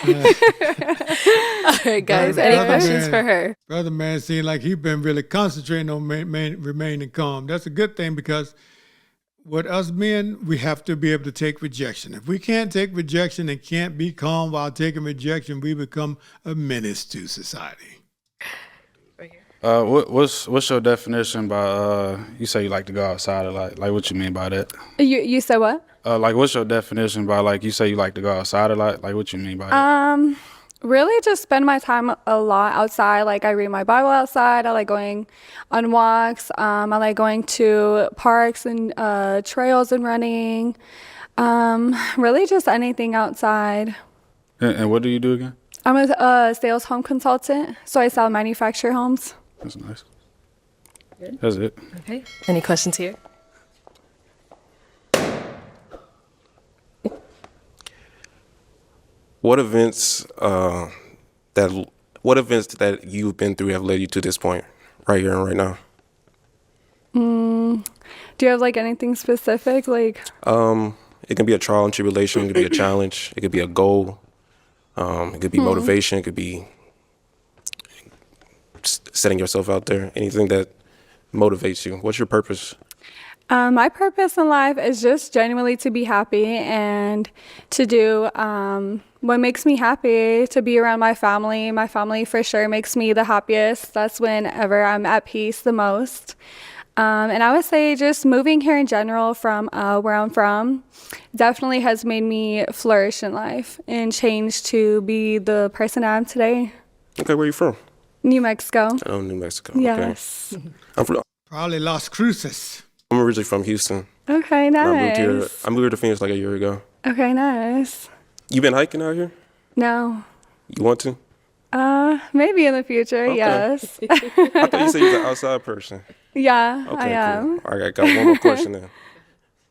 All right, guys. Any questions for her? Brother man seemed like he's been really concentrating on remaining calm. That's a good thing, because with us men, we have to be able to take rejection. If we can't take rejection and can't be calm while taking rejection, we become a menace to society. What's your definition by you say you like to go outside a lot? Like, what you mean by that? You said what? Like, what's your definition by like you say you like to go outside a lot? Like, what you mean by that? really just spend my time a lot outside. Like I read my Bible outside. I like going on walks. I like going to parks and trails and running. Really just anything outside. And what do you do again? I'm a sales home consultant, so I sell manufactured homes. That's nice. Good. That's it. Okay. Any questions here? What events that you've been through have led you to this point, right here and right now? Do you have like anything specific? Like, It can be a trial and tribulation. It could be a challenge. It could be a goal. It could be motivation. It could be setting yourself out there. Anything that motivates you. What's your purpose? my purpose in life is just genuinely to be happy and to do what makes me happy, to be around my family. My family for sure makes me the happiest. That's whenever I'm at peace the most. And I would say just moving here in general from where I'm from definitely has made me flourish in life and change to be the person I am today. Okay, where are you from? New Mexico. Oh, New Mexico. Yes. Okay. I'm from. Probably Las Cruces. I'm originally from Houston. Okay, And nice. I moved here to Phoenix like a year ago. Okay, nice. You been hiking out here? No. You want to? Maybe in the future, Okay. yes. I thought you said you was an outside person. Yeah, Okay, I am. cool. All right, I got one more question then.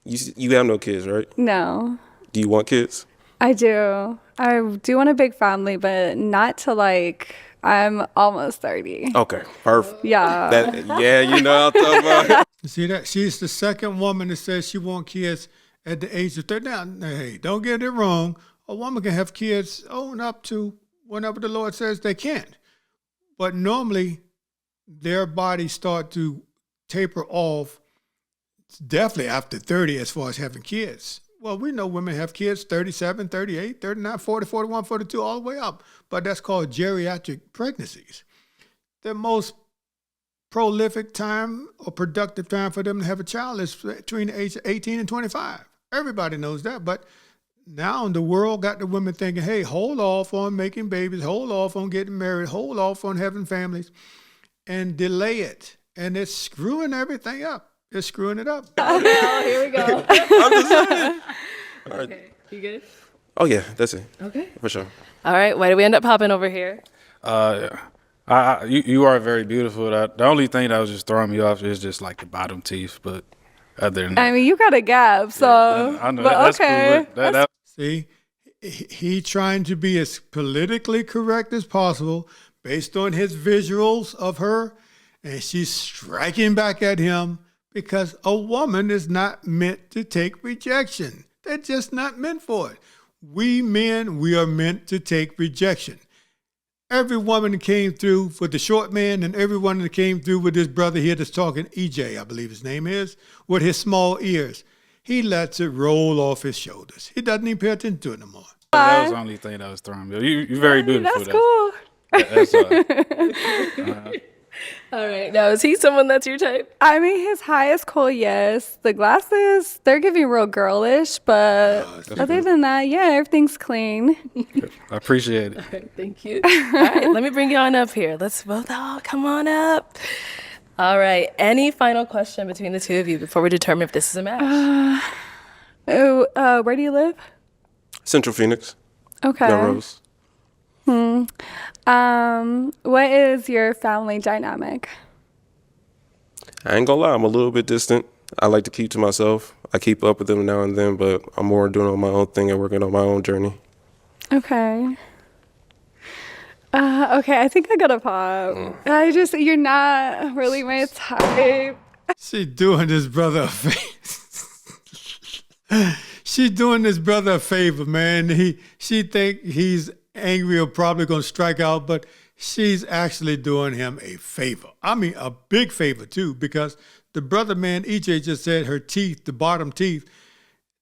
You have no kids, right? No, Do you want kids? I do. I do want a big family, but not to like, I'm almost 30. Okay, perfect. Yeah. Yeah, you know what I'm talking about. You see that? She's the second woman that says she wants kids at the age of 30. Now, hey, don't get it wrong. A woman can have kids on up to whenever the Lord says they can't. But normally, their bodies start to taper off definitely after 30 as far as having kids. Well, we know women have kids 37, 38, 39, 40, 41, 42, all the way up. But that's called geriatric pregnancies. The most prolific time or productive time for them to have a child is between the age of 18 and 25. Everybody knows that. But now the world got the women thinking, hey, hold off on making babies, hold off on getting married, hold off on having families, and delay it. And it's screwing everything up. It's screwing it up. Oh, here we go. I'm just saying. All right. Okay, you good? Oh, yeah, that's it. Okay. For sure. All right, why did we end up popping over here? You are very beautiful. The only thing that was just throwing me off is just like the bottom teeth, but other than that, I mean, you got a gap, so. I know but that's okay. cool. See, he trying to be as politically correct as possible based on his visuals of her, and she's striking back at him because a woman is not meant to take rejection. They're just not meant for it. We men, we are meant to take rejection. Every woman that came through for the short man and every woman that came through with this brother here that's talking, EJ, I believe his name is, with his small ears, he lets it roll off his shoulders. He doesn't even pay attention to it no more. That was the only thing that was throwing me. You're very beautiful. That's cool. That's All right, now is he someone that's your type? I mean, his high is cool, yes. The glasses, they're giving real girlish, but other than that, yeah, everything's clean. I appreciate it. All right, thank you. All right, let me bring you on up here. Let's both all come on up. All right, any final question between the two of you before we determine if this is a match? Where do you live? Central Phoenix. Okay. Melrose. What is your family dynamic? I ain't gonna lie, I'm a little bit distant. I like to keep to myself. I keep up with them now and then, but I'm more doing on my own thing and working on my own journey. Okay. Okay, I think I gotta pop. You're not really my type. She doing this brother a favor. She doing this brother a favor, man. She think he's angry or probably gonna strike out, but she's actually doing him a favor. I mean, a big favor too, because the brother man, EJ, just said her teeth, the bottom teeth.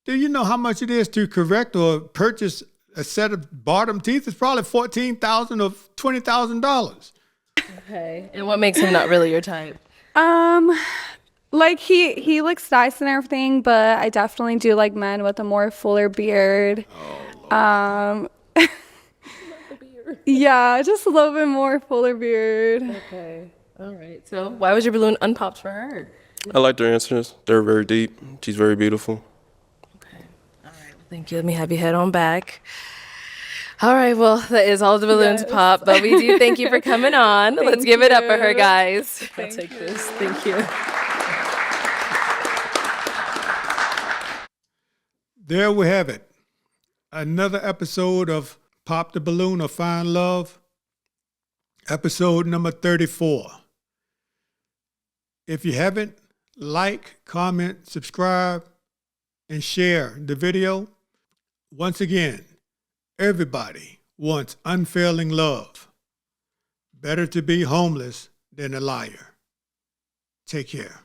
Do you know how much it is to correct or purchase a set of bottom teeth? It's probably $14,000 or $20,000. Okay, and what makes him not really your type? Like he looks nice and everything, but I definitely do like men with a more fuller beard. Yeah, just a little bit more fuller beard. Okay. All right. So why was your balloon unpopped for her? I liked her answers. They're very deep. She's very beautiful. Thank you. Let me have you head on back. All right. Well, that is all the balloons pop, but we do thank you for coming on. Let's give it up for her, guys. I'll take this. Thank you. There we have it. Another episode of Pop the Balloon or Find Love. Episode number 34. If you haven't, like, comment, subscribe, and share the video. Once again, everybody wants unfailing love. Better to be homeless than a liar. Take care.